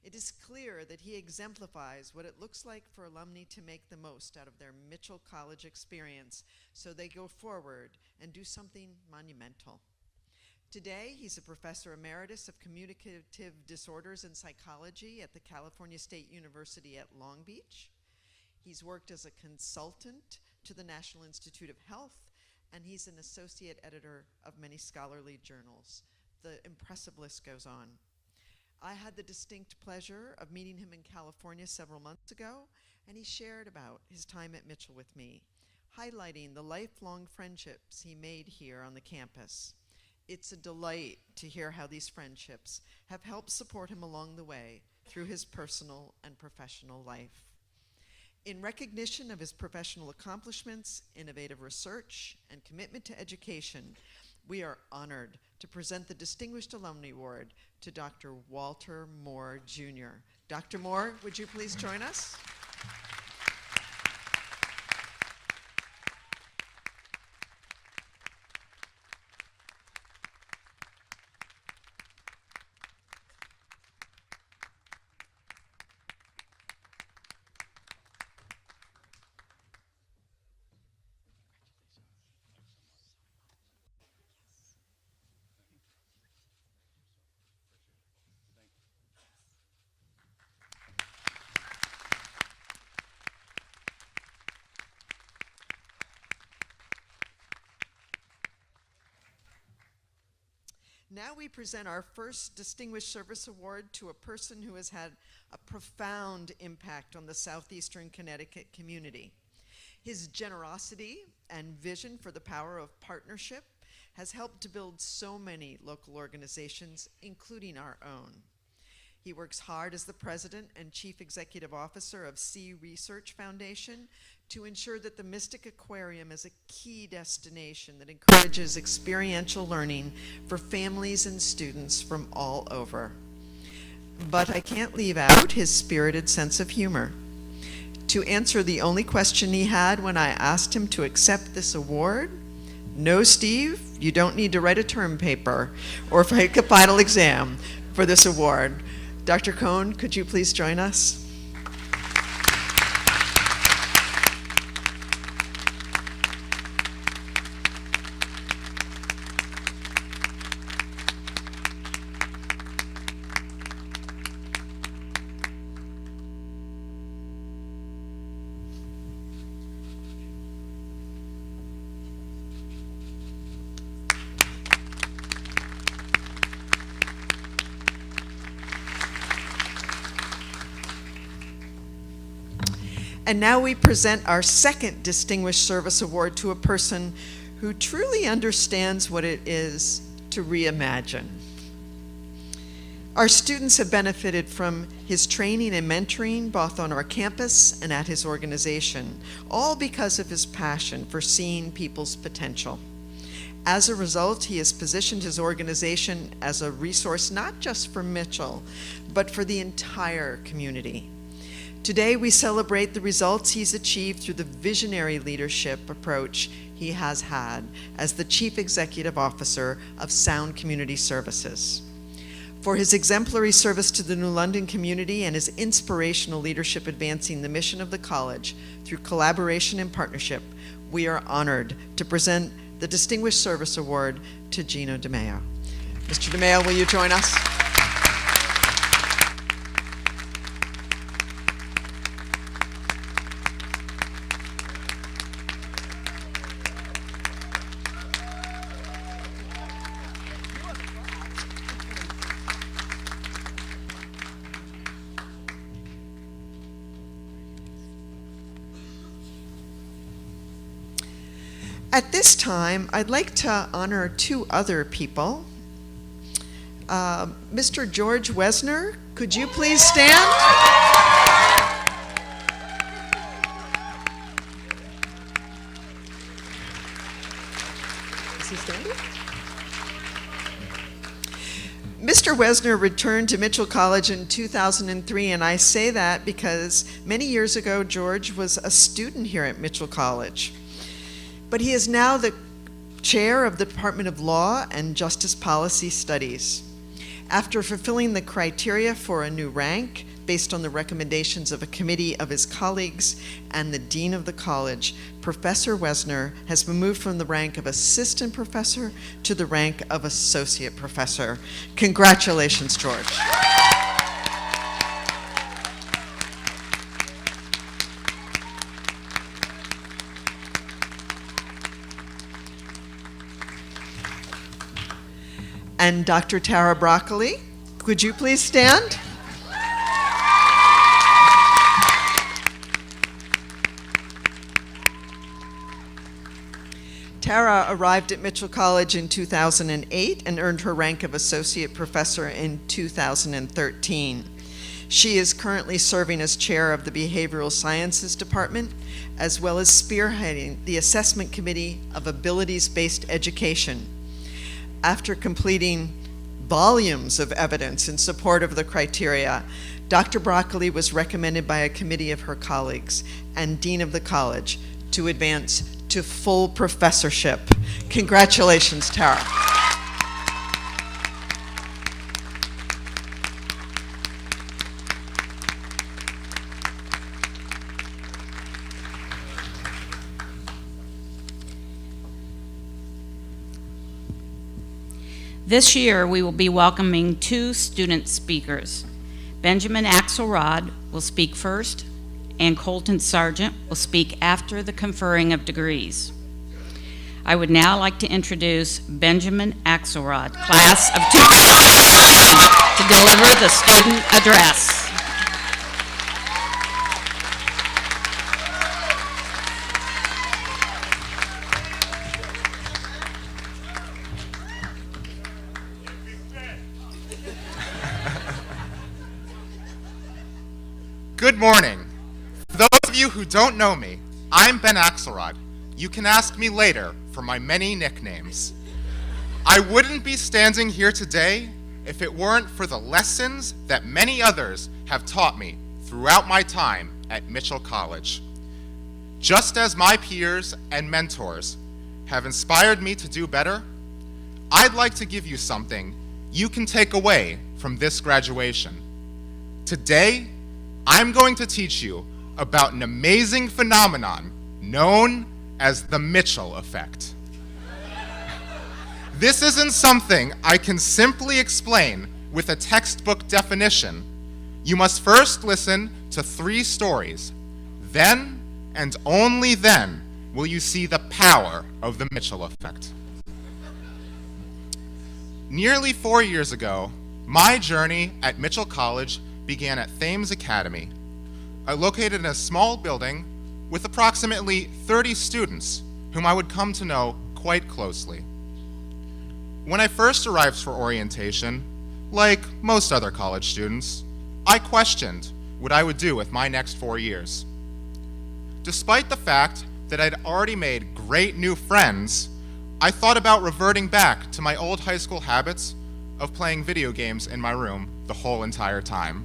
it is clear that he exemplifies what it looks like for alumni to make the most out of their Mitchell College experience so they go forward and do something monumental. Today, he's a professor emeritus of communicative disorders and psychology at the California State University at Long Beach. He's worked as a consultant to the National Institute of Health, and he's an associate editor of many scholarly journals. The impressive list goes on. I had the distinct pleasure of meeting him in California several months ago, and he shared about his time at Mitchell with me, highlighting the lifelong friendships he made here on the campus. It's a delight to hear how these friendships have helped support him along the way through his personal and professional life. In recognition of his professional accomplishments, innovative research, and commitment to education, we are honored to present the Distinguished Alumni Award to Dr. Walter Moore, Jr. Dr. Moore, would you please join us? Now we present our first Distinguished Service Award to a person who has had a profound impact on the Southeastern Connecticut community. His generosity and vision for the power of partnership has helped to build so many local organizations, including our own. He works hard as the president and chief executive officer of Sea Research Foundation to ensure that the Mystic Aquarium is a key destination that encourages experiential learning for families and students from all over. But I can't leave out his spirited sense of humor. To answer the only question he had when I asked him to accept this award, "No, Steve, you don't need to write a term paper or take a final exam for this award." Dr. Cohn, could you please join us? And now we present our second Distinguished Service Award to a person who truly understands what it is to reimagine. Our students have benefited from his training and mentoring both on our campus and at his organization, all because of his passion for seeing people's potential. As a result, he has positioned his organization as a resource not just for Mitchell, but for the entire community. Today, we celebrate the results he's achieved through the visionary leadership approach he has had as the Chief Executive Officer of Sound Community Services. For his exemplary service to the New London community and his inspirational leadership advancing the mission of the college through collaboration and partnership, we are honored to present the Distinguished Service Award to Gino DeMeo. Mr. DeMeo, will you join us? At this time, I'd like to honor two other people. Mr. George Wesner, could you please stand? Is he standing? Mr. Wesner returned to Mitchell College in 2003, and I say that because many years ago, George was a student here at Mitchell College. But he is now the chair of the Department of Law and Justice Policy Studies. After fulfilling the criteria for a new rank based on the recommendations of a committee of his colleagues and the dean of the college, Professor Wesner has been moved from the rank of assistant professor to the rank of associate professor. Congratulations, George. And Dr. Tara Broccoli, could you please stand? Tara arrived at Mitchell College in 2008 and earned her rank of associate professor in 2013. She is currently serving as chair of the Behavioral Sciences Department, as well as spearheading the Assessment Committee of Abilities-Based Education. After completing volumes of evidence in support of the criteria, Dr. Broccoli was recommended by a committee of her colleagues and dean of the college to advance to full professorship. Congratulations, Tara. This year, we will be welcoming two student speakers. Benjamin Axelrod will speak first, and Colton Sargent will speak after the conferring of degrees. I would now like to introduce Benjamin Axelrod, class of 2000, to deliver the student address. Good morning. For those of you who don't know me, I'm Ben Axelrod. You can ask me later for my many nicknames. I wouldn't be standing here today if it weren't for the lessons that many others have taught me throughout my time at Mitchell College. Just as my peers and mentors have inspired me to do better, I'd like to give you something you can take away from this graduation. Today, I'm going to teach you about an amazing phenomenon known as the Mitchell effect. This isn't something I can simply explain with a textbook definition. You must first listen to 3 stories. Then, and only then, will you see the power of the Mitchell effect. Nearly 4 years ago, my journey at Mitchell College began at Thames Academy, located in a small building with approximately 30 students whom I would come to know quite closely. When I first arrived for orientation, like most other college students, I questioned what I would do with my next 4 years. Despite the fact that I'd already made great new friends, I thought about reverting back to my old high school habits of playing video games in my room the whole entire time.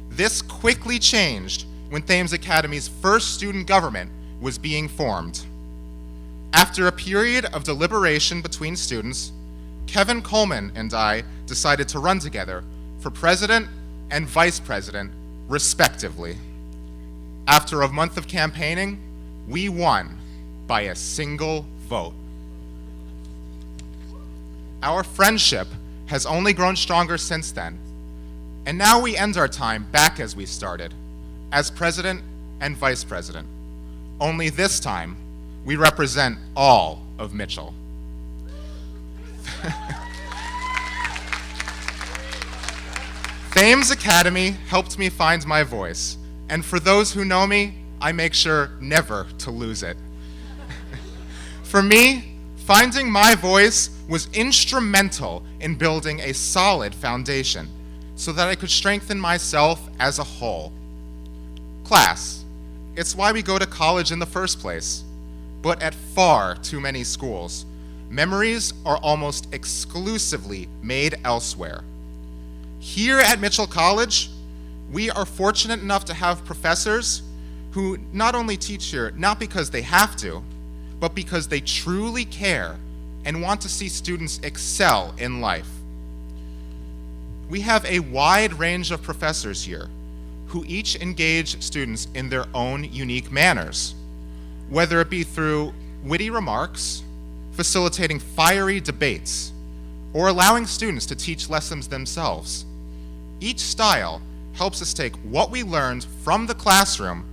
This quickly changed when Thames Academy's first student government was being formed. After a period of deliberation between students, Kevin Coleman and I decided to run together for president and vice president, respectively. After a month of campaigning, we won by a single vote. Our friendship has only grown stronger since then, and now we end our time back as we started, as president and vice president. Only this time, we represent all of Mitchell. Thames Academy helped me find my voice, and for those who know me, I make sure never to lose it. For me, finding my voice was instrumental in building a solid foundation so that I could strengthen myself as a whole. Class, it's why we go to college in the first place. But at far too many schools, memories are almost exclusively made elsewhere. Here at Mitchell College, we are fortunate enough to have professors who not only teach here, not because they have to, but because they truly care and want to see students excel in life. We have a wide range of professors here who each engage students in their own unique manners, whether it be through witty remarks, facilitating fiery debates, or allowing students to teach lessons themselves. Each style helps us take what we learned from the classroom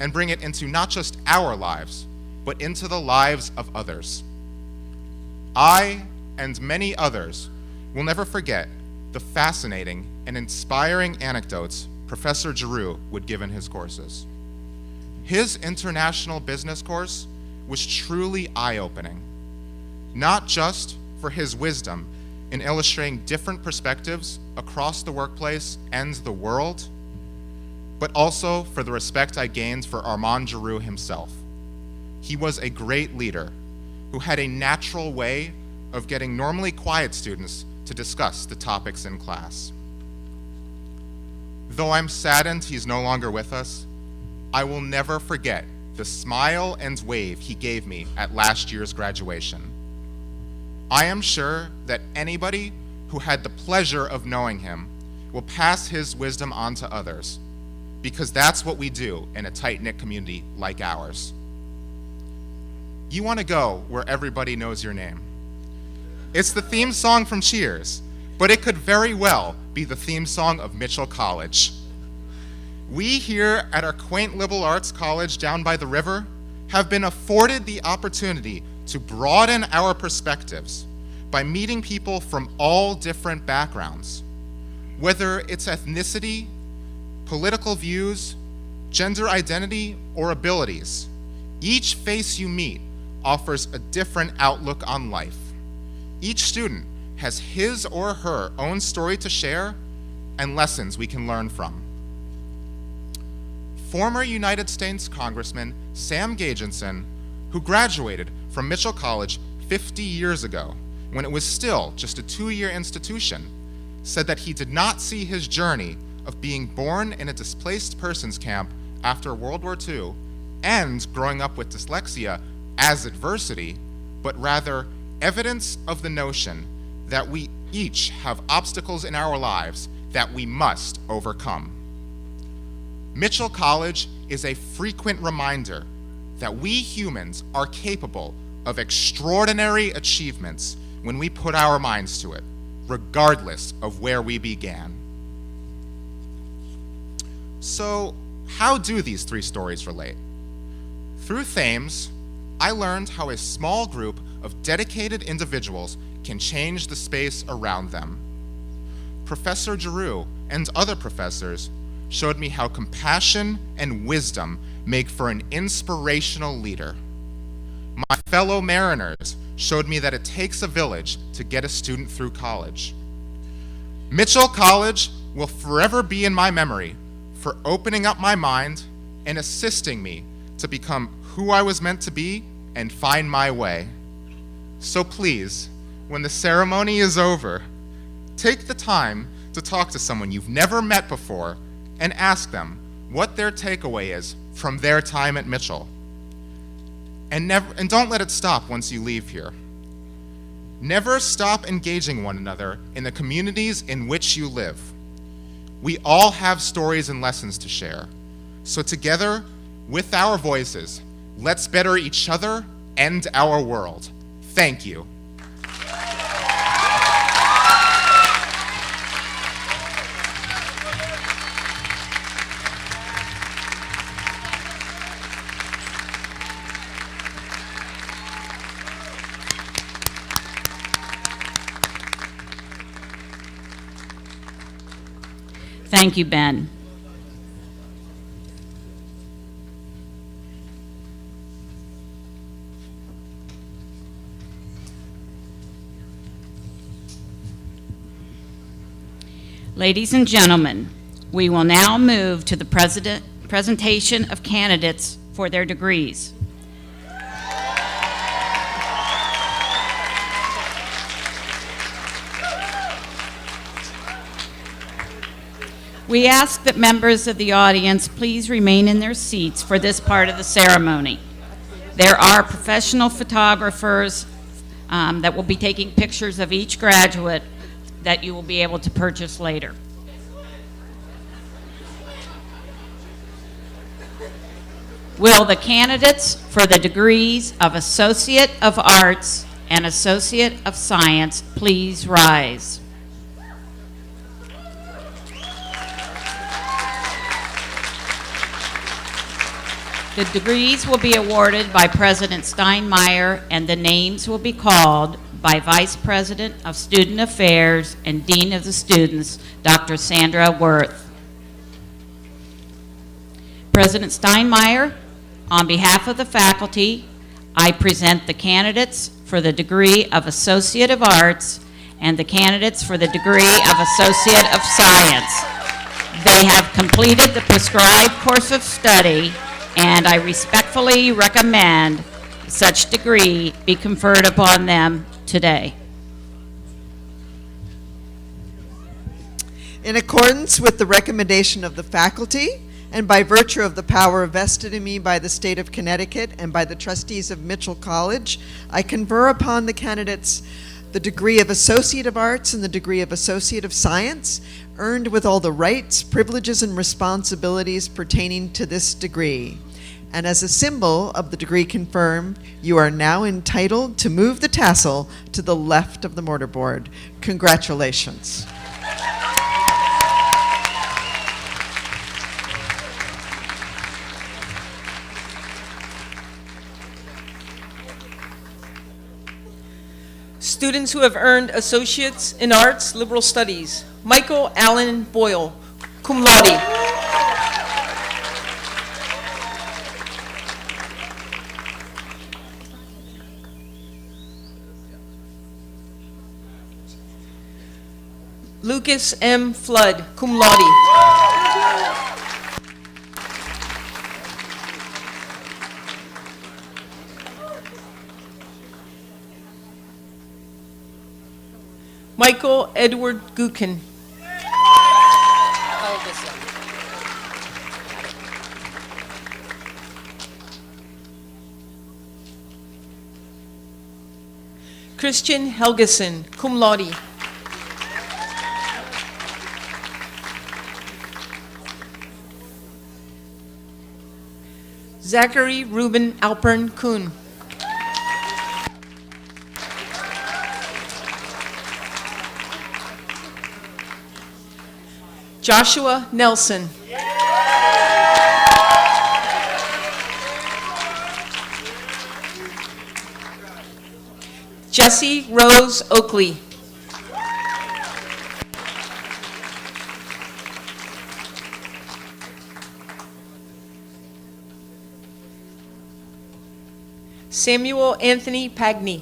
and bring it into not just our lives, but into the lives of others. I and many others will never forget the fascinating and inspiring anecdotes Professor Giroux would give in his courses. His international business course was truly eye-opening, not just for his wisdom in illustrating different perspectives across the workplace and the world, but also for the respect I gained for Armand Giroux himself. He was a great leader who had a natural way of getting normally quiet students to discuss the topics in class. Though I'm saddened he's no longer with us, I will never forget the smile and wave he gave me at last year's graduation. I am sure that anybody who had the pleasure of knowing him will pass his wisdom on to others, because that's what we do in a tight-knit community like ours. You want to go where everybody knows your name. It's the theme song from Cheers, but it could very well be the theme song of Mitchell College. We here at our quaint liberal arts college down by the river have been afforded the opportunity to broaden our perspectives by meeting people from all different backgrounds, whether it's ethnicity, political views, gender identity, or abilities. Each face you meet offers a different outlook on life. Each student has his or her own story to share and lessons we can learn from. Former United States Congressman Sam Gagenson, who graduated from Mitchell College 50 years ago, when it was still just a 2-year institution, said that he did not see his journey of being born in a displaced persons camp after World War II and growing up with dyslexia as adversity, but rather evidence of the notion that we each have obstacles in our lives that we must overcome. Mitchell College is a frequent reminder that we humans are capable of extraordinary achievements when we put our minds to it, regardless of where we began. So, how do these 3 stories relate? Through Thames, I learned how a small group of dedicated individuals can change the space around them. Professor Giroux and other professors showed me how compassion and wisdom make for an inspirational leader. My fellow mariners showed me that it takes a village to get a student through college. Mitchell College will forever be in my memory for opening up my mind and assisting me to become who I was meant to be and find my way. So please, when the ceremony is over, take the time to talk to someone you've never met before and ask them what their takeaway is from their time at Mitchell. And don't let it stop once you leave here. Never stop engaging one another in the communities in which you live. We all have stories and lessons to share. So together, with our voices, let's better each other and our world. Thank you. Thank you, Ben. Ladies and gentlemen, we will now move to the presentation of candidates for their degrees. We ask that members of the audience please remain in their seats for this part of the ceremony. There are professional photographers that will be taking pictures of each graduate that you will be able to purchase later. Will the candidates for the degrees of Associate of Arts and Associate of Science please rise? The degrees will be awarded by President Steinmeier, and the names will be called by Vice President of Student Affairs and Dean of the Students, Dr. Sandra Worth. President Steinmeier, on behalf of the faculty, I present the candidates for the degree of Associate of Arts and the candidates for the degree of Associate of Science. They have completed the prescribed course of study, and I respectfully recommend such degree be conferred upon them today. In accordance with the recommendation of the faculty, and by virtue of the power vested in me by the state of Connecticut and by the trustees of Mitchell College, I confer upon the candidates the degree of Associate of Arts and the degree of Associate of Science, earned with all the rights, privileges, and responsibilities pertaining to this degree. And as a symbol of the degree confirmed, you are now entitled to move the tassel to the left of the mortarboard. Congratulations. Students who have earned Associates in Arts, Liberal Studies. Michael Allen Boyle, cum laude. Lucas M. Flood, cum laude. Michael Edward Gukin. Christian Helgeson, cum laude. Zachary Ruben Alpern Kuhn. Joshua Nelson. Jessie Rose Oakley. Samuel Anthony Pagney.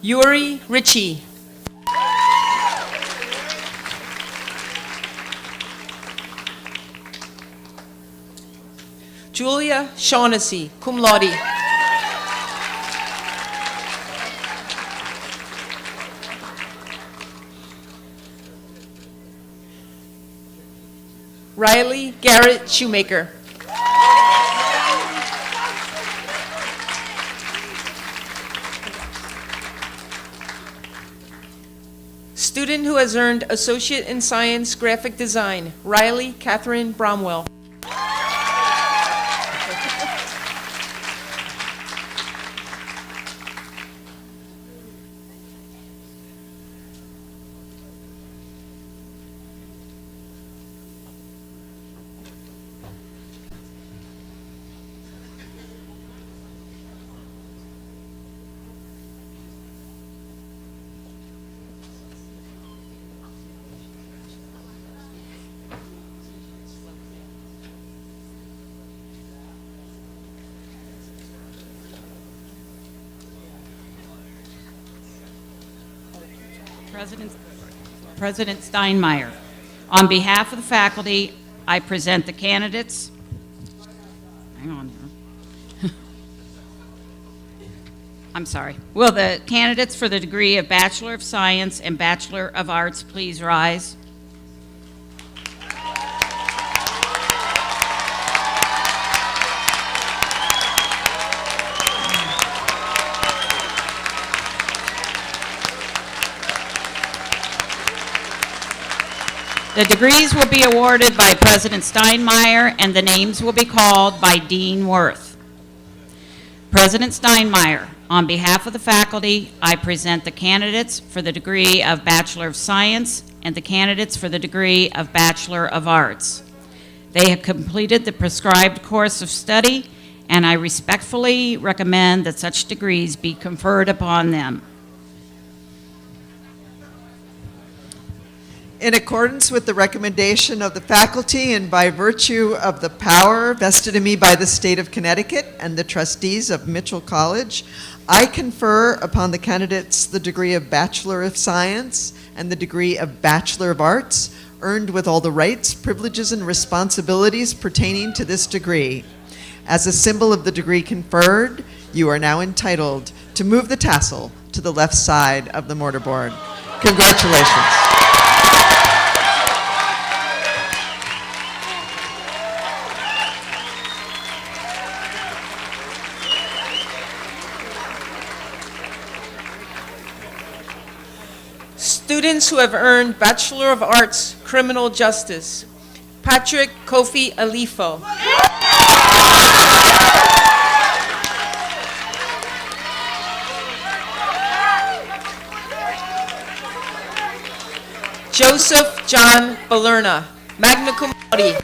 Yuri Ritchie. Julia Shaughnessy, cum laude. Riley Garrett Shoemaker. Student who has earned Associate in Science Graphic Design, Riley Catherine Bromwell. President Steinmeier. On behalf of the faculty, I present the candidates. Hang on here. I'm sorry. Will the candidates for the degree of Bachelor of Science and Bachelor of Arts please rise? The degrees will be awarded by President Steinmeier, and the names will be called by Dean Worth. President Steinmeier, on behalf of the faculty, I present the candidates for the degree of Bachelor of Science and the candidates for the degree of Bachelor of Arts. They have completed the prescribed course of study, and I respectfully recommend that such degrees be conferred upon them. In accordance with the recommendation of the faculty and by virtue of the power vested in me by the state of Connecticut and the trustees of Mitchell College, I confer upon the candidates the degree of Bachelor of Science and the degree of Bachelor of Arts, earned with all the rights, privileges, and responsibilities pertaining to this degree. As a symbol of the degree conferred, you are now entitled to move the tassel to the left side of the mortarboard. Congratulations. Students who have earned Bachelor of Arts, Criminal Justice. Patrick Kofi Alifo. Joseph John Balerna, magna cum laude.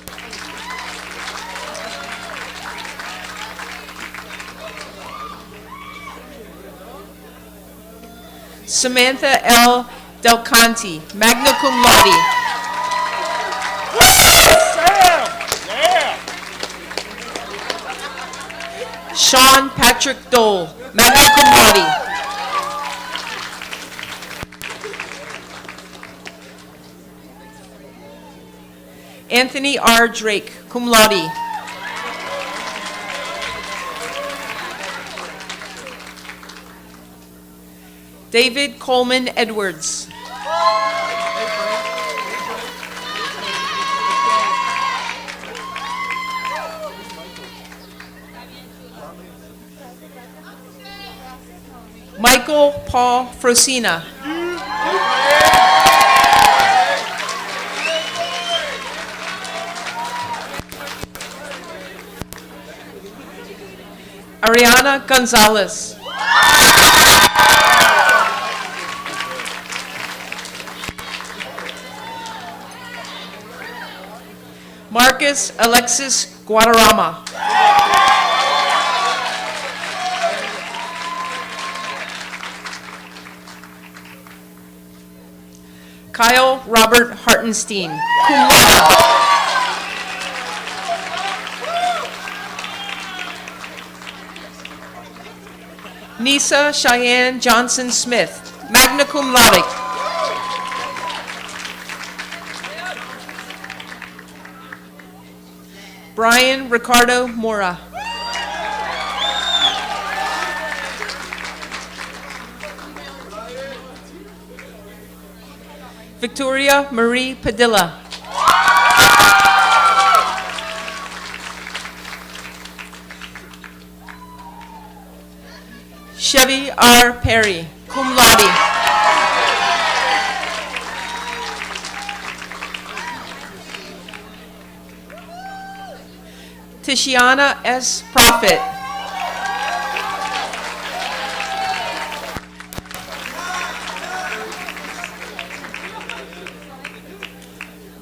Samantha L. Del Conte, magna cum laude. Sean Patrick Dole, magna cum laude. Anthony R. Drake, cum laude. David Coleman Edwards. Michael Paul Frosina. Ariana Gonzalez. Marcus Alexis Guadarrama. Kyle Robert Hartenstein, cum laude. Nisa Cheyenne Johnson Smith, magna cum laude. Brian Ricardo Mora. Victoria Marie Padilla. Chevy R. Perry, cum laude. Tishiana S. Prophet.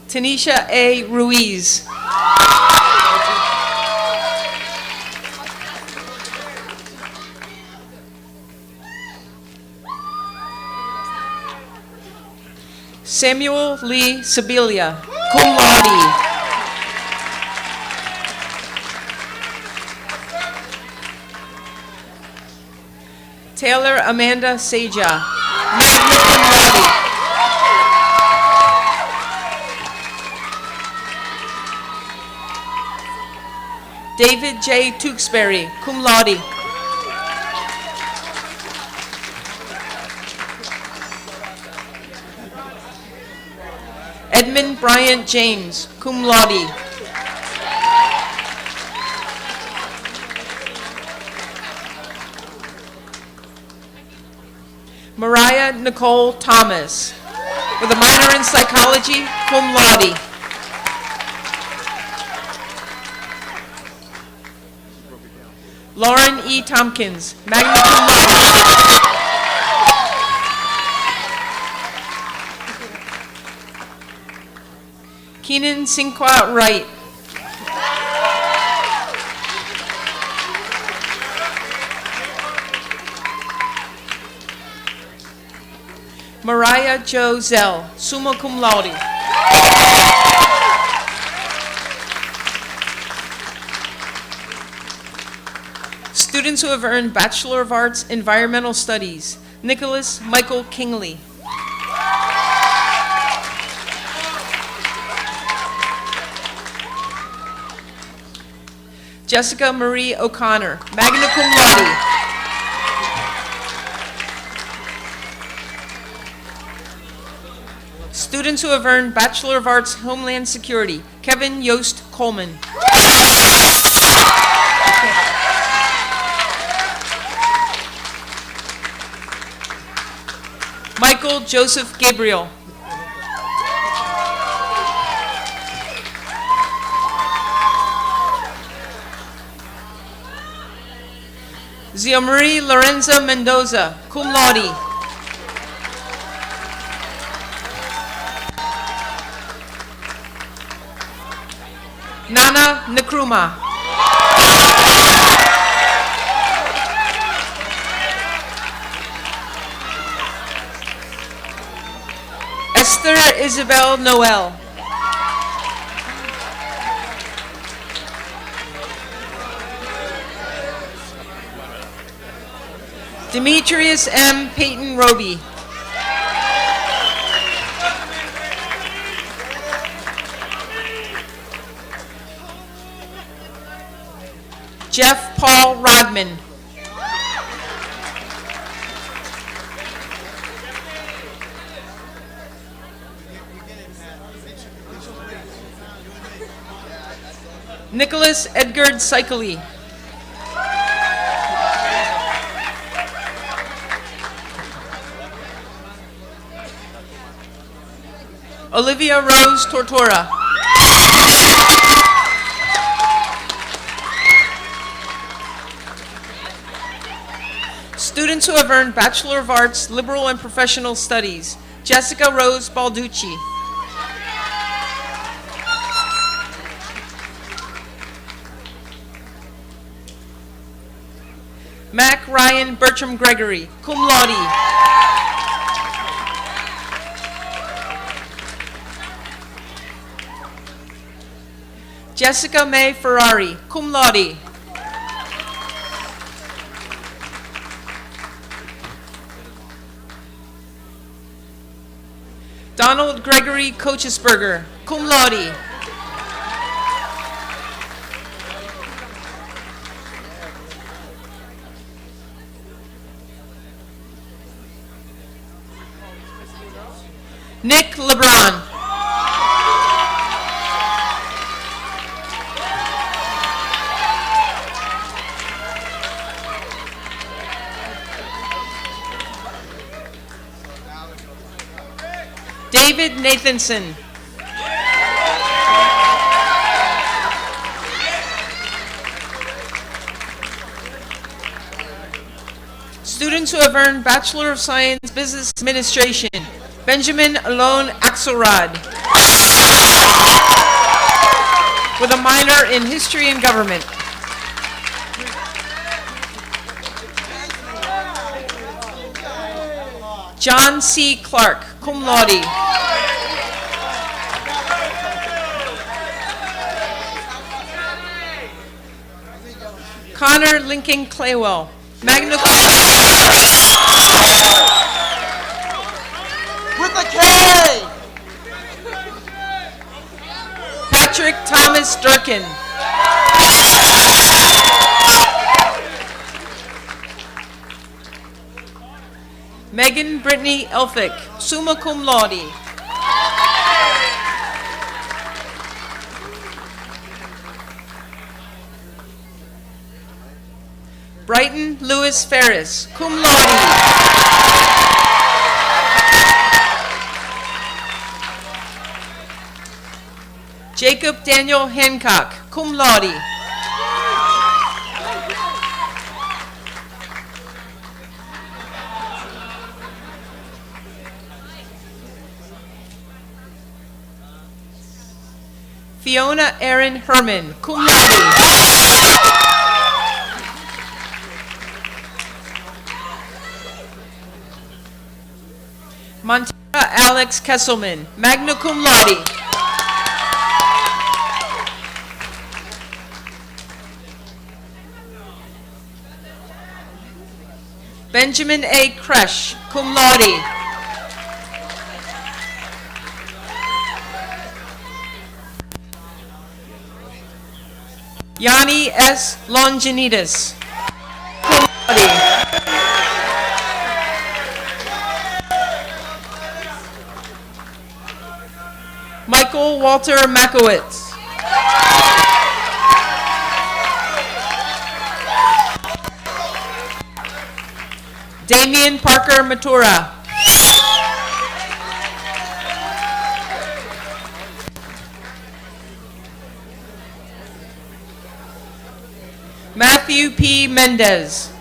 Tanisha A. Ruiz. Samuel Lee Sibilia, cum laude. Taylor Amanda Seja, magna cum laude. David J. Tewksbury, cum laude. Edmund Bryant James, cum laude. Mariah Nicole Thomas, with a minor in psychology, cum laude. Lauren E. Tompkins, magna cum laude. Keenan Sinqua Wright. Mariah Jo Zell, summa cum laude. Students who have earned Bachelor of Arts Environmental Studies, Nicholas Michael Kingley. Jessica Marie O'Connor, magna cum laude. Students who have earned Bachelor of Arts Homeland Security, Kevin Yost Coleman. Michael Joseph Gabriel. Ziamarie Lorenza Mendoza, cum laude. Nana Nkrumah. Esther Isabel Noel. Demetrius M. Peyton Roby. Jeff Paul Rodman. Nicholas Edgard Cycli. Olivia Rose Tortora. Students who have earned Bachelor of Arts, Liberal and Professional Studies. Jessica Rose Balducci. Mac Ryan Bertram Gregory, cum laude. Jessica May Ferrari, cum laude. Donald Gregory Kochesberger, cum laude. Nick LeBron. David Nathanson. Students who have earned Bachelor of Science Business Administration. Benjamin Alon Axelrod, with a minor in History and Government. John C. Clark, cum laude. Connor Lincoln Claywell, magna cum With a K! Patrick Thomas Durkin. Megan Brittany Elphick, summa cum laude. Brighton Lewis Ferris, cum laude. Jacob Daniel Hancock, cum laude. Fiona Erin Herman, cum laude. Montana Alex Kesselman, magna cum laude. Benjamin A. Kresh, cum laude. Yanni S. Longinides, cum laude. Michael Walter Makowitz. Damian Parker Matura. Matthew P. Mendez.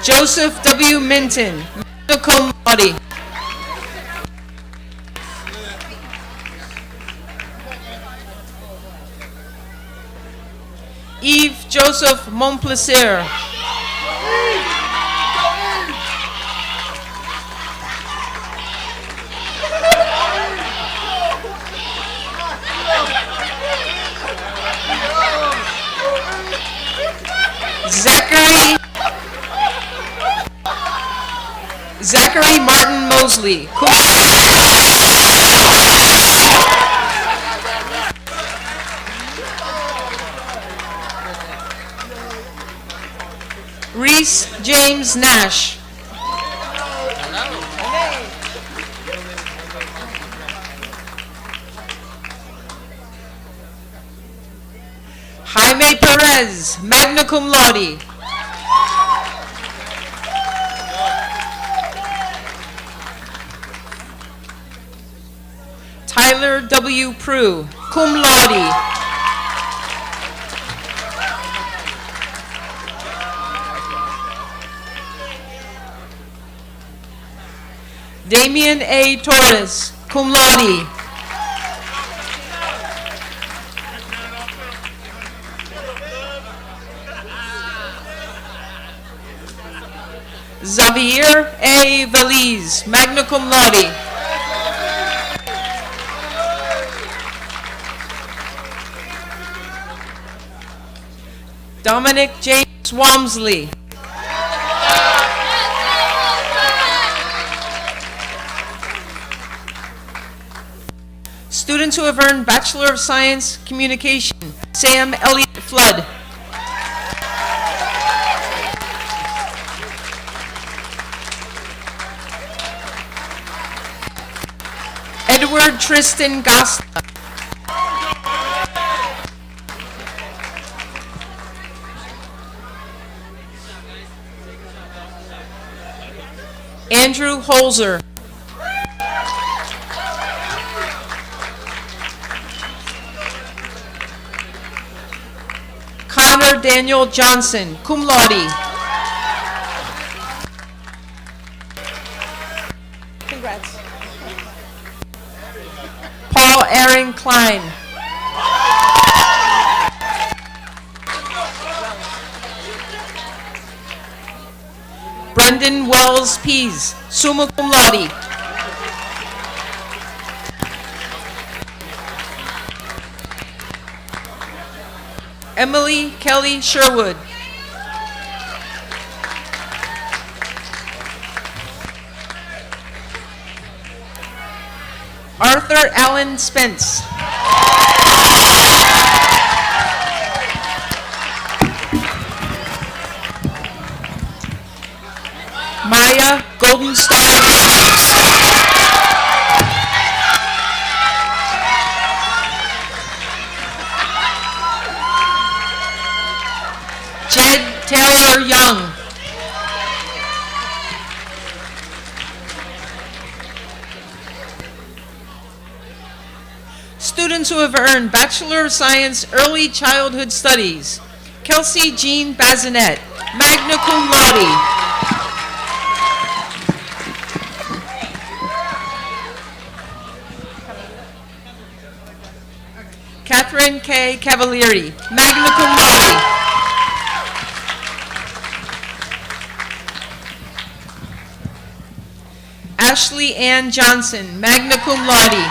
Joseph W. Minton, magna cum laude. Yves Joseph Montplaisir. Zachary Martin Mosley. Reese James Nash. Jaime Perez, magna cum laude. Tyler W. Prue, cum laude. Damian A. Torres, cum laude. Xavier A. Valise, magna cum laude. Dominic James Walmsley. Students who have earned Bachelor of Science Communication, Sam Elliott Flood. Edward Tristan Gosta. Andrew Holzer. Connor Daniel Johnson, cum laude. Congrats. Paul Aaron Klein. Brendan Wells Pease, summa cum laude. Emily Kelly Sherwood. Arthur Allen Spence. Maya Golden Star. Jed Taylor Young. Students who have earned Bachelor of Science Early Childhood Studies. Kelsey Jean Bazinet, magna cum laude. Catherine K. Cavalieri, magna cum laude. Ashley Ann Johnson, magna cum laude.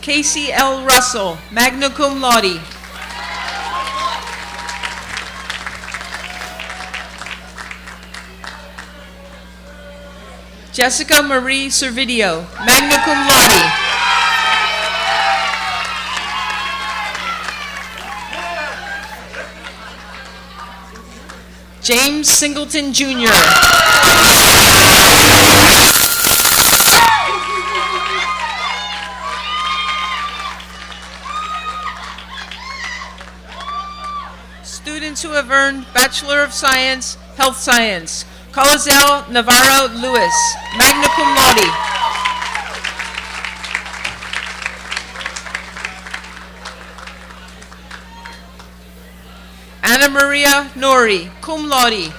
Casey L. Russell, magna cum laude. Jessica Marie Servideo, magna cum laude. James Singleton Jr. Students who have earned Bachelor of Science, Health Science. Colazel Navarro Lewis, magna cum laude. Anna Maria Nori, cum laude.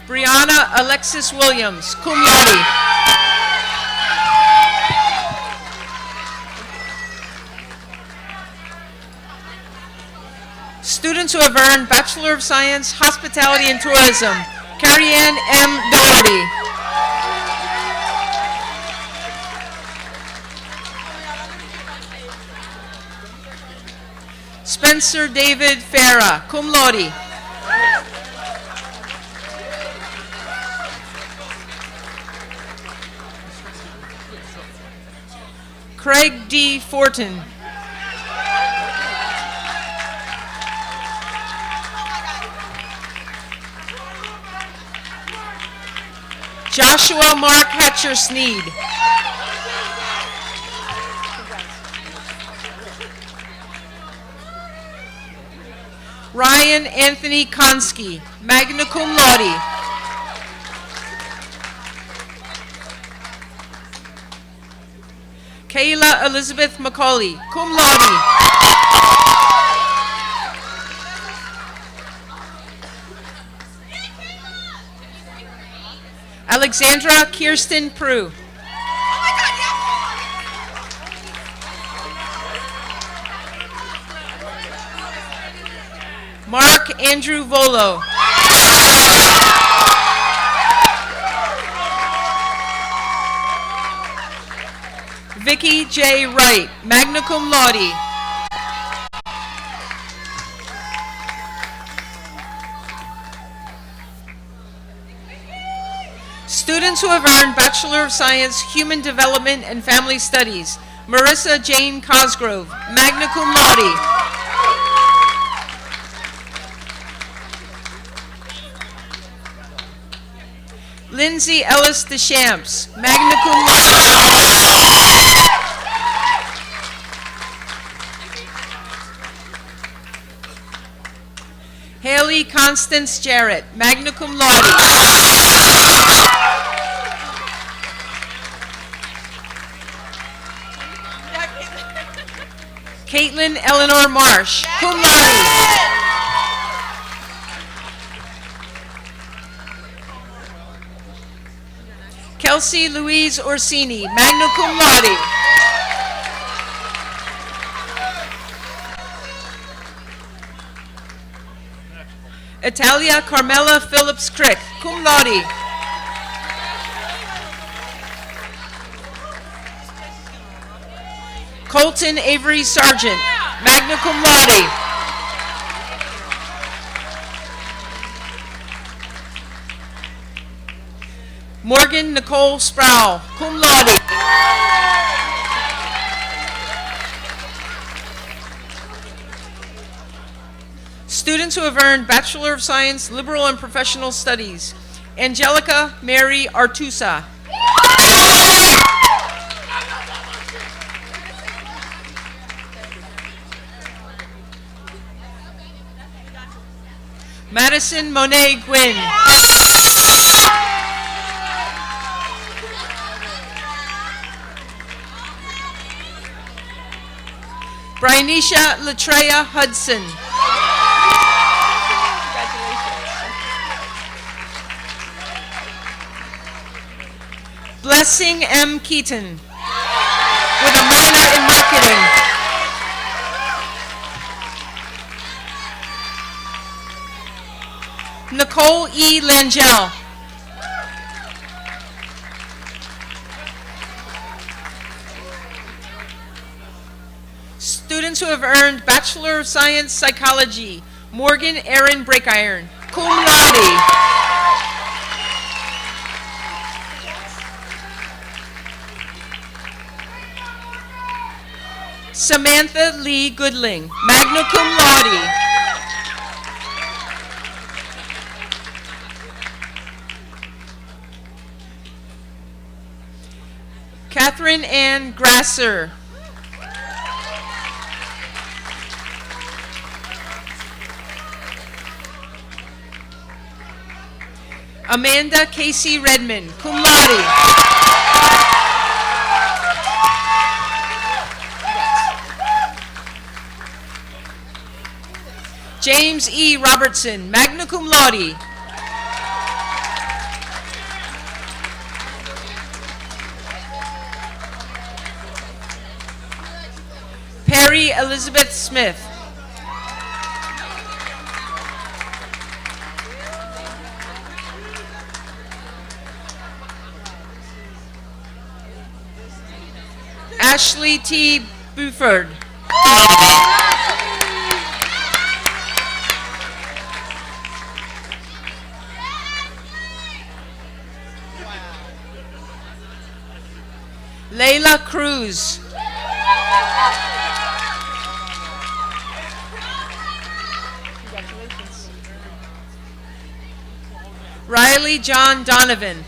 Brianna Alexis Williams, cum laude. Students who have earned Bachelor of Science, Hospitality and Tourism, Carrie Ann M. Doherty. Spencer David Farah, cum laude. Craig D. Fortin. Joshua Mark Hatcher Sneed. Ryan Anthony Konski, magna cum laude. Kayla Elizabeth McCauley, cum laude. Alexandra Kirsten Prue. Mark Andrew Volo. Vicky J. Wright, magna cum laude. Students who have earned Bachelor of Science, Human Development and Family Studies, Marissa Jane Cosgrove, magna cum laude. Lindsay Ellis Deschamps, magna cum laude. Haley Constance Jarrett, magna cum laude. Caitlin Eleanor Marsh, cum laude. Kelsey Louise Orsini, magna cum laude. Italia Carmela Phillips Crick, cum laude. Colton Avery Sargent, magna cum laude. Morgan Nicole Sproul, cum laude. Students who have earned Bachelor of Science, Liberal and Professional Studies, Angelica Mary Artusa. Madison Monet Gwynn. Brianisha Latreya Hudson. Blessing M. Keaton, with a minor in marketing. Nicole E. Langell. Students who have earned Bachelor of Science Psychology, Morgan Aaron Breakiron, cum laude. Samantha Lee Goodling, magna cum laude. Catherine Ann Grasser. Amanda Casey Redmond, cum laude. James E. Robertson, magna cum laude. Perry Elizabeth Smith. Ashley T. Buford. Layla Cruz. Riley John Donovan.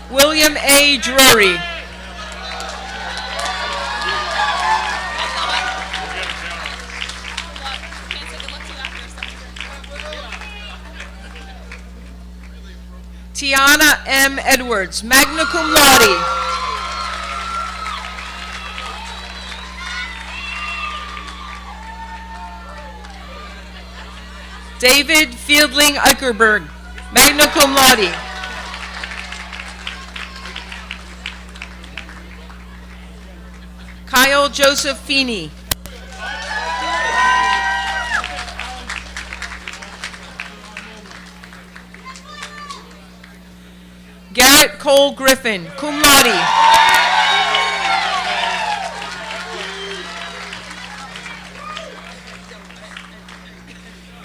William A. Drury. Tiana M. Edwards, magna cum laude. David Fieldling Eickerberg, magna cum laude. Kyle Joseph Feeney. Garrett Cole Griffin, cum laude.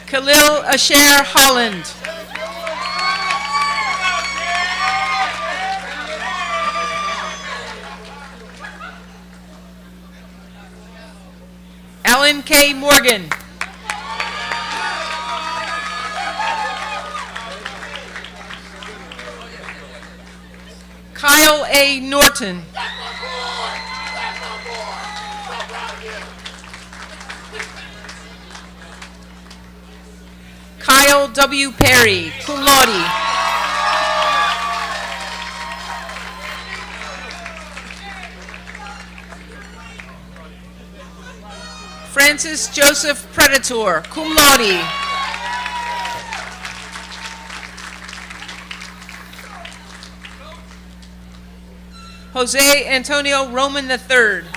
Khalil Asher Holland. Alan K. Morgan. Kyle A. Norton. Kyle W. Perry, cum laude. Francis Joseph Predator, cum laude. Jose Antonio Roman III.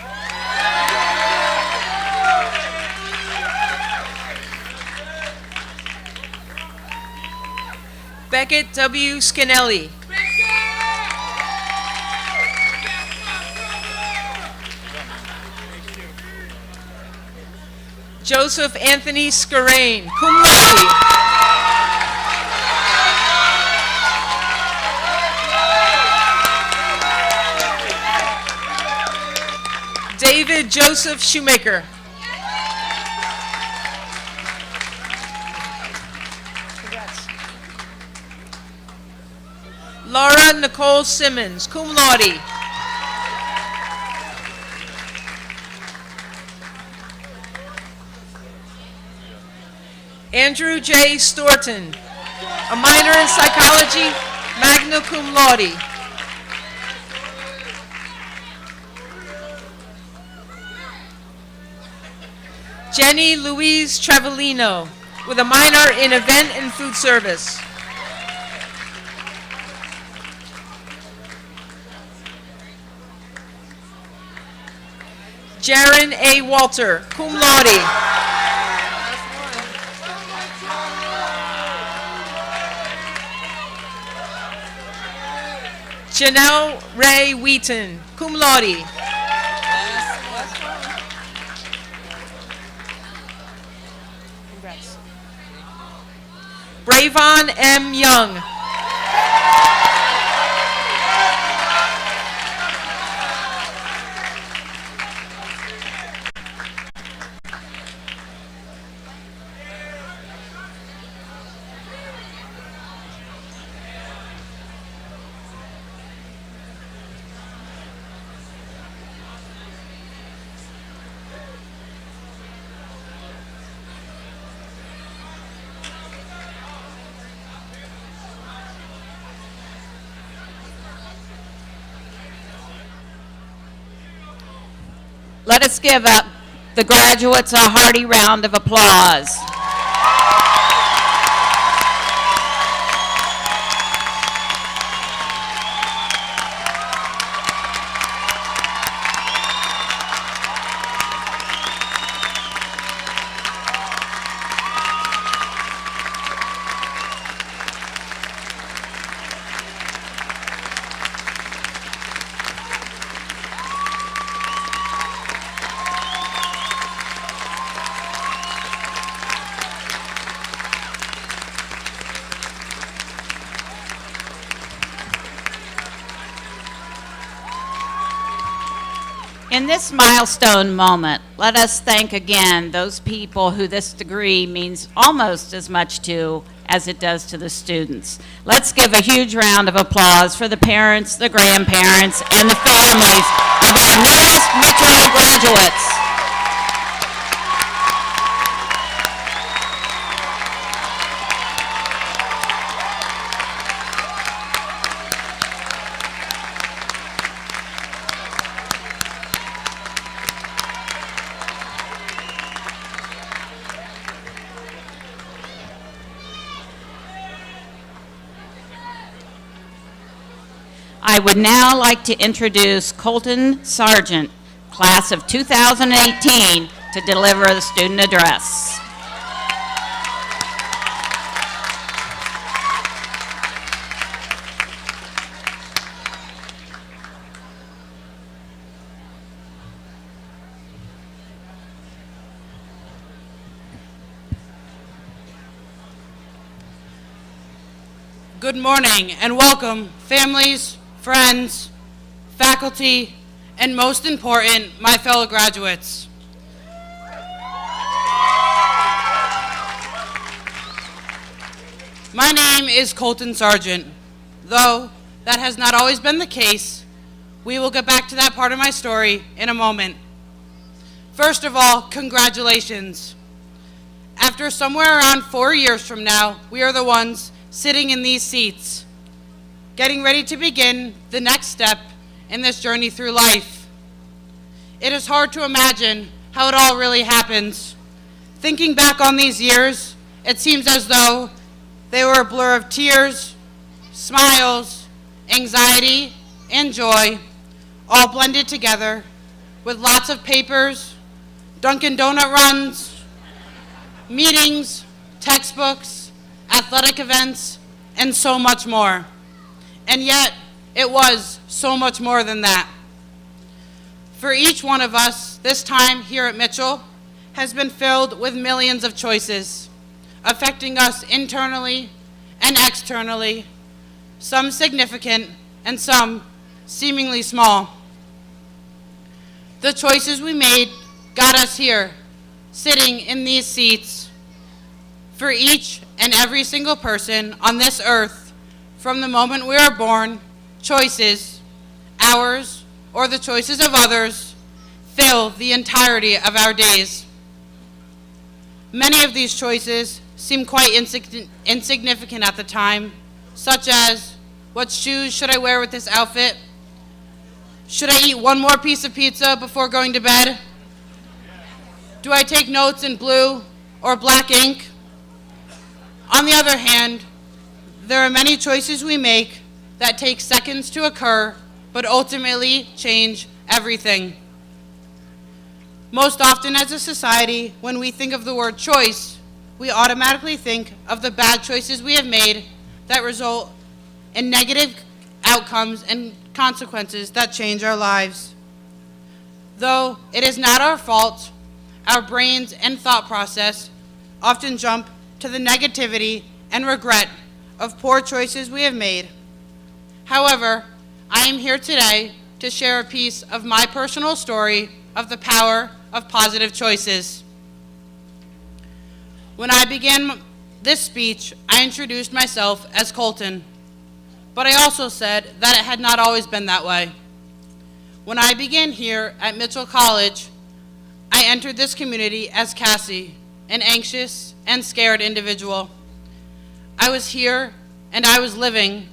Beckett W. Scanelli. Joseph Anthony Scarain, cum laude. David Joseph Shoemaker. Laura Nicole Simmons, cum laude. Andrew J. Storton, a minor in psychology, magna cum laude. Jenny Louise Travellino, with a minor in event and food service. Jaron A. Walter, cum laude. Janelle Ray Wheaton, cum laude. Bravon M. Young. Let us give up the graduates a hearty round of applause. In this milestone moment, let us thank again those people who this degree means almost as much to as it does to the students. Let's give a huge round of applause for the parents, the grandparents, and the families of our newest Metro graduates. I would now like to introduce Colton Sargent, class of 2018, to deliver the student address. Good morning and welcome, families, friends, faculty, and most important, my fellow graduates. My name is Colton Sargent. Though that has not always been the case, we will get back to that part of my story in a moment. First of all, congratulations. After somewhere around 4 years from now, we are the ones sitting in these seats, getting ready to begin the next step in this journey through life. It is hard to imagine how it all really happens. Thinking back on these years, it seems as though they were a blur of tears, smiles, anxiety, and joy, all blended together with lots of papers, Dunkin' Donut runs, meetings, textbooks, athletic events, and so much more. And yet, it was so much more than that. For each one of us, this time here at Mitchell has been filled with millions of choices, affecting us internally and externally, some significant and some seemingly small. The choices we made got us here, sitting in these seats. For each and every single person on this earth, from the moment we are born, choices, ours or the choices of others, fill the entirety of our days. Many of these choices seem quite insignificant at the time, such as, what shoes should I wear with this outfit? Should I eat one more piece of pizza before going to bed? Do I take notes in blue or black ink? On the other hand, there are many choices we make that take seconds to occur, but ultimately change everything. Most often as a society, when we think of the word choice, we automatically think of the bad choices we have made that result in negative outcomes and consequences that change our lives. Though it is not our fault, our brains and thought process often jump to the negativity and regret of poor choices we have made. However, I am here today to share a piece of my personal story of the power of positive choices. When I began this speech, I introduced myself as Colton, but I also said that it had not always been that way. When I began here at Mitchell College, I entered this community as Cassie, an anxious and scared individual. I was here and I was living,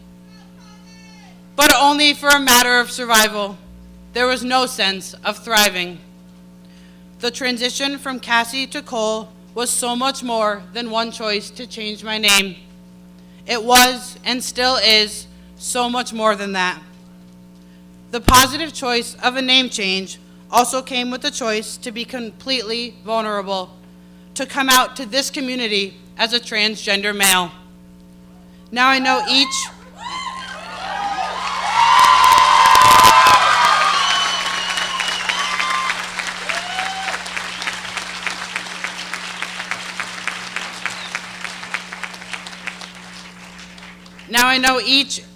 but only for a matter of survival. There was no sense of thriving. The transition from Cassie to Cole was so much more than one choice to change my name. It was, and still is, so much more than that. The positive choice of a name change also came with the choice to be completely vulnerable, to come out to this community as a transgender male. Now I know each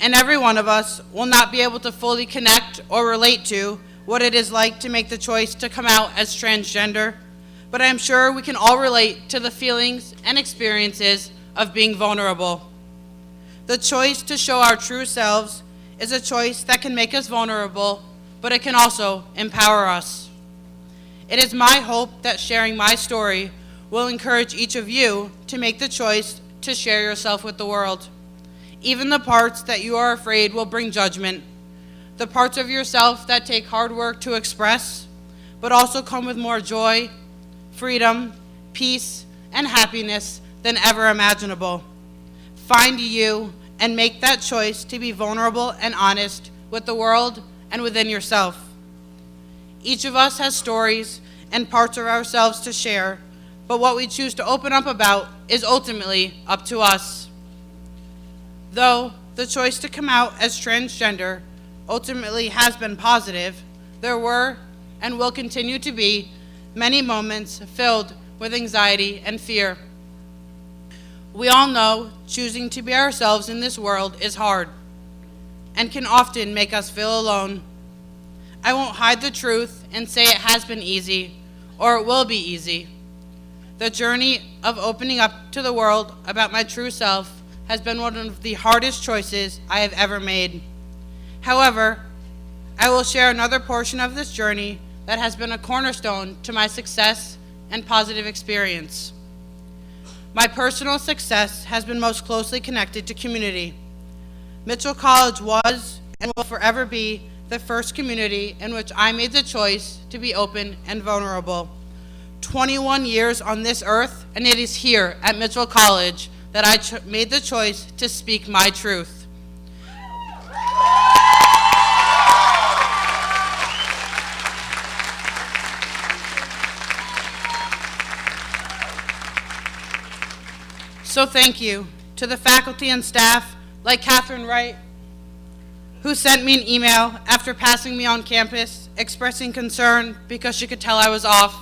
and every one of us will not be able to fully connect or relate to what it is like to make the choice to come out as transgender, but I am sure we can all relate to the feelings and experiences of being vulnerable. The choice to show our true selves is a choice that can make us vulnerable, but it can also empower us. It is my hope that sharing my story will encourage each of you to make the choice to share yourself with the world. Even the parts that you are afraid will bring judgment, the parts of yourself that take hard work to express, but also come with more joy, freedom, peace, and happiness than ever imaginable. Find you and make that choice to be vulnerable and honest with the world and within yourself. Each of us has stories and parts of ourselves to share, but what we choose to open up about is ultimately up to us. Though the choice to come out as transgender ultimately has been positive, there were and will continue to be many moments filled with anxiety and fear. We all know choosing to be ourselves in this world is hard and can often make us feel alone. I won't hide the truth and say it has been easy or it will be easy. The journey of opening up to the world about my true self has been one of the hardest choices I have ever made. However, I will share another portion of this journey that has been a cornerstone to my success and positive experience. My personal success has been most closely connected to community. Mitchell College was and will forever be the first community in which I made the choice to be open and vulnerable. 21 years on this earth, and it is here at Mitchell College that I made the choice to speak my truth. So thank you to the faculty and staff like Catherine Wright, who sent me an email after passing me on campus expressing concern because she could tell I was off,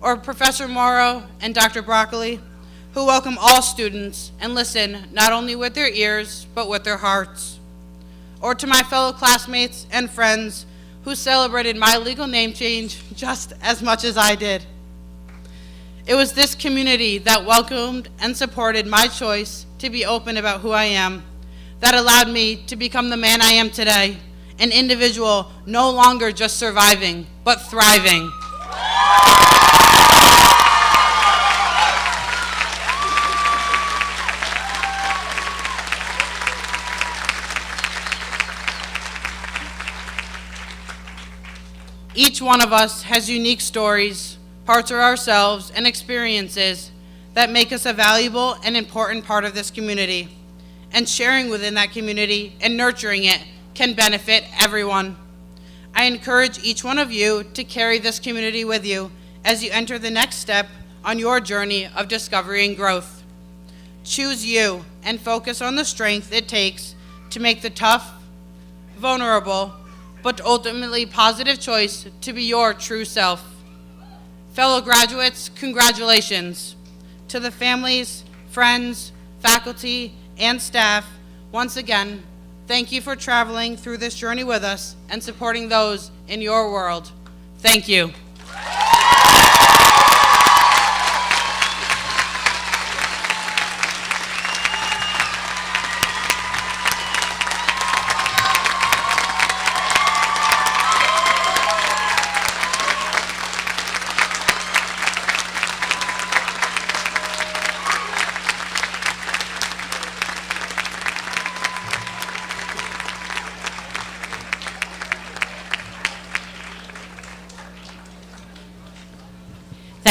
or Professor Morrow and Dr. Broccoli, who welcome all students and listen not only with their ears, but with their hearts. Or to my fellow classmates and friends who celebrated my legal name change just as much as I did. It was this community that welcomed and supported my choice to be open about who I am, that allowed me to become the man I am today, an individual no longer just surviving, but thriving. Each one of us has unique stories, parts of ourselves, and experiences that make us a valuable and important part of this community. And sharing within that community and nurturing it can benefit everyone. I encourage each one of you to carry this community with you as you enter the next step on your journey of discovery and growth. Choose you and focus on the strength it takes to make the tough, vulnerable, but ultimately positive choice to be your true self. Fellow graduates, congratulations. To the families, friends, faculty, and staff, once again, thank you for traveling through this journey with us and supporting those in your world. Thank you.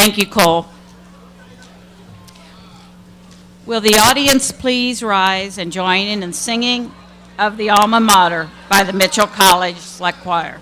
Thank you, Cole. Will the audience please rise and join in singing of the Alma Mater by the Mitchell College Select Choir?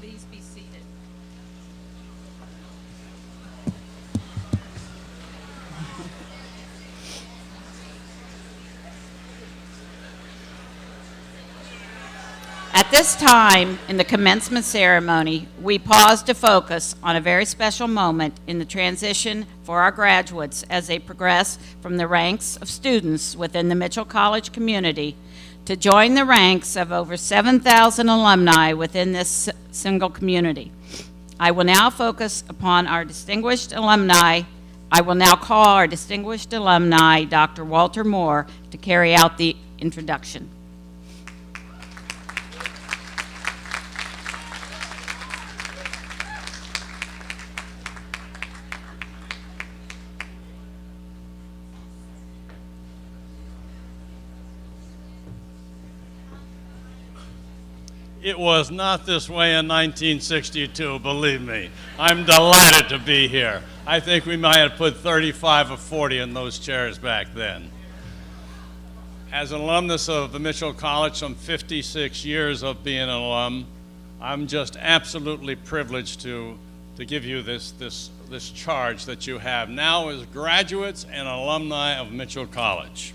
Please be seated. At this time in the commencement ceremony, we pause to focus on a very special moment in the transition for our graduates as they progress from the ranks of students within the Mitchell College community to join the ranks of over 7,000 alumni within this single community. I will now focus upon our distinguished alumni. I will now call our distinguished alumni, Dr. Walter Moore, to carry out the introduction. It was not this way in 1962, believe me. I'm delighted to be here. I think we might have put 35 or 40 in those chairs back then. As an alumnus of the Mitchell College, some 56 years of being an alum, I'm just absolutely privileged to give you this charge that you have now as graduates and alumni of Mitchell College.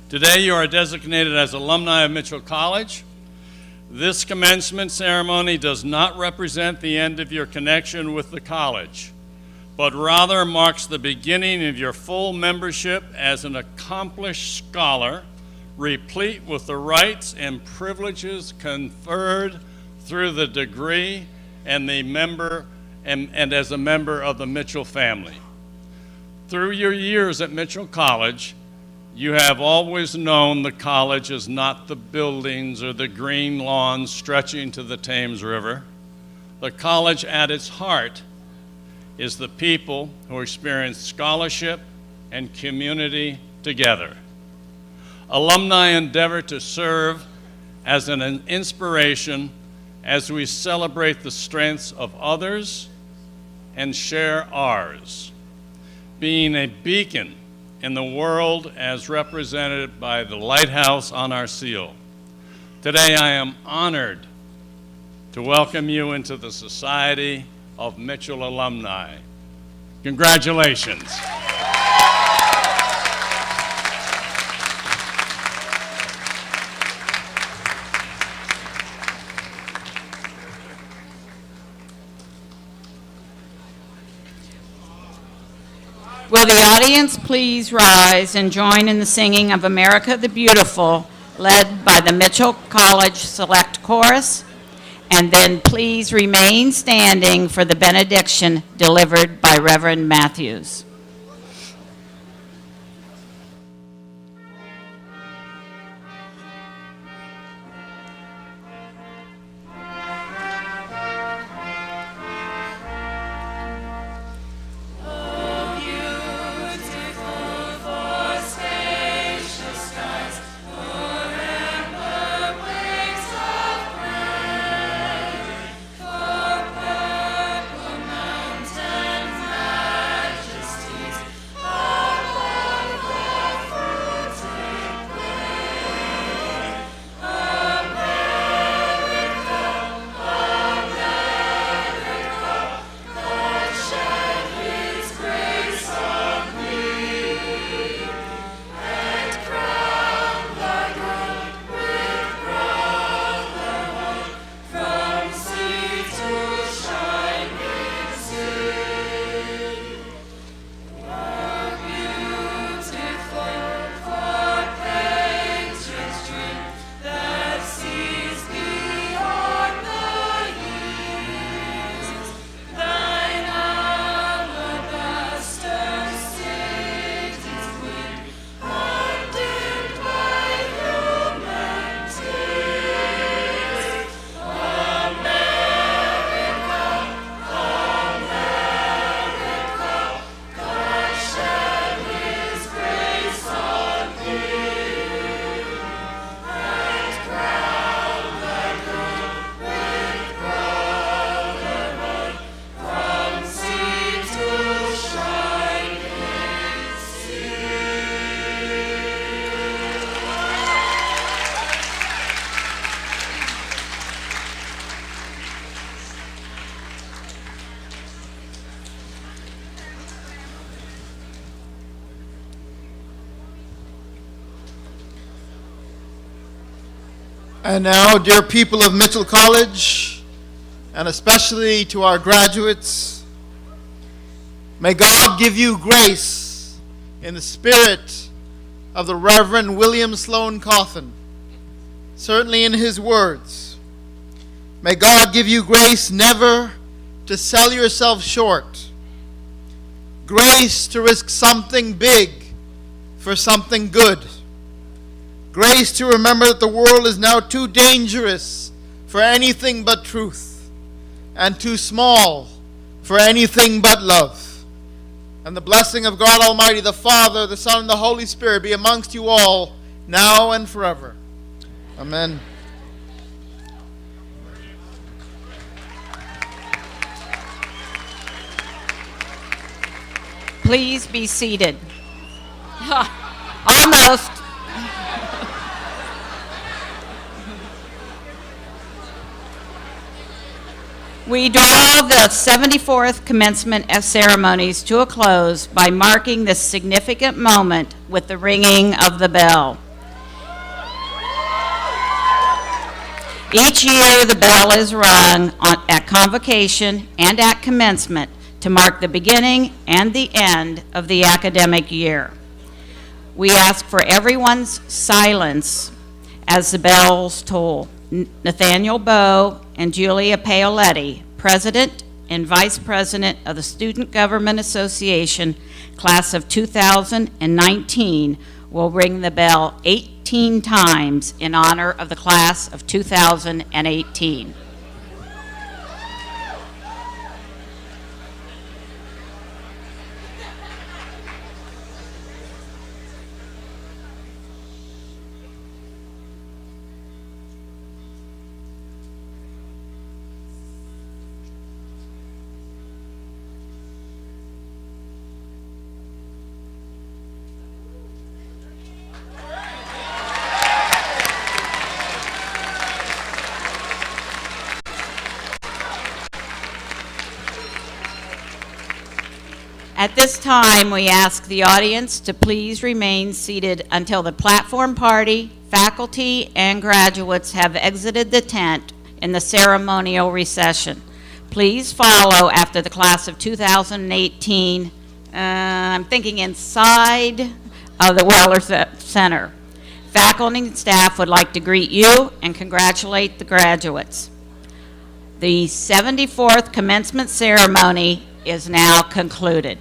Today you are designated as alumni of Mitchell College. This commencement ceremony does not represent the end of your connection with the college, but rather marks the beginning of your full membership as an accomplished scholar, replete with the rights and privileges conferred through the degree and as a member of the Mitchell family. Through your years at Mitchell College, you have always known the college is not the buildings or the green lawns stretching to the Thames River. The college at its heart is the people who experience scholarship and community together. Alumni endeavor to serve as an inspiration as we celebrate the strengths of others and share ours, being a beacon in the world as represented by the lighthouse on our seal. Today I am honored to welcome you into the Society of Mitchell Alumni. Congratulations. Will the audience please rise and join in the singing of America the Beautiful, led by the Mitchell College Select Chorus, and then please remain standing for the benediction delivered by Reverend Matthews. Beautiful for space. And now, dear people of Mitchell College, and especially to our graduates, may God give you grace in the spirit of the Reverend William Sloane Coffin, certainly in his words. May God give you grace never to sell yourself short, grace to risk something big for something good, grace to remember that the world is now too dangerous for anything but truth, and too small for anything but love. And the blessing of God Almighty, the Father, the Son, and the Holy Spirit be amongst you all, now and forever. Amen. Please be seated. Almost. We draw the 74th commencement ceremonies to a close by marking this significant moment with the ringing of the bell. Each year, the bell is rung at convocation and at commencement to mark the beginning and the end of the academic year. We ask for everyone's silence as the bells toll. Nathaniel Bowe and Julia Paoletti, President and Vice President of the Student Government Association, Class of 2019, will ring the bell 18 times in honor of the Class of 2018. At this time, we ask the audience to please remain seated until the platform party, faculty, and graduates have exited the tent in the ceremonial recession. Please follow after the Class of 2018, I'm thinking inside of the Weller Center. Faculty and staff would like to greet you and congratulate the graduates. The 74th commencement ceremony is now concluded.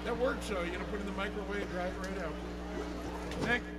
That works, though. You're gonna put it in the microwave, dry it right out. Thank you.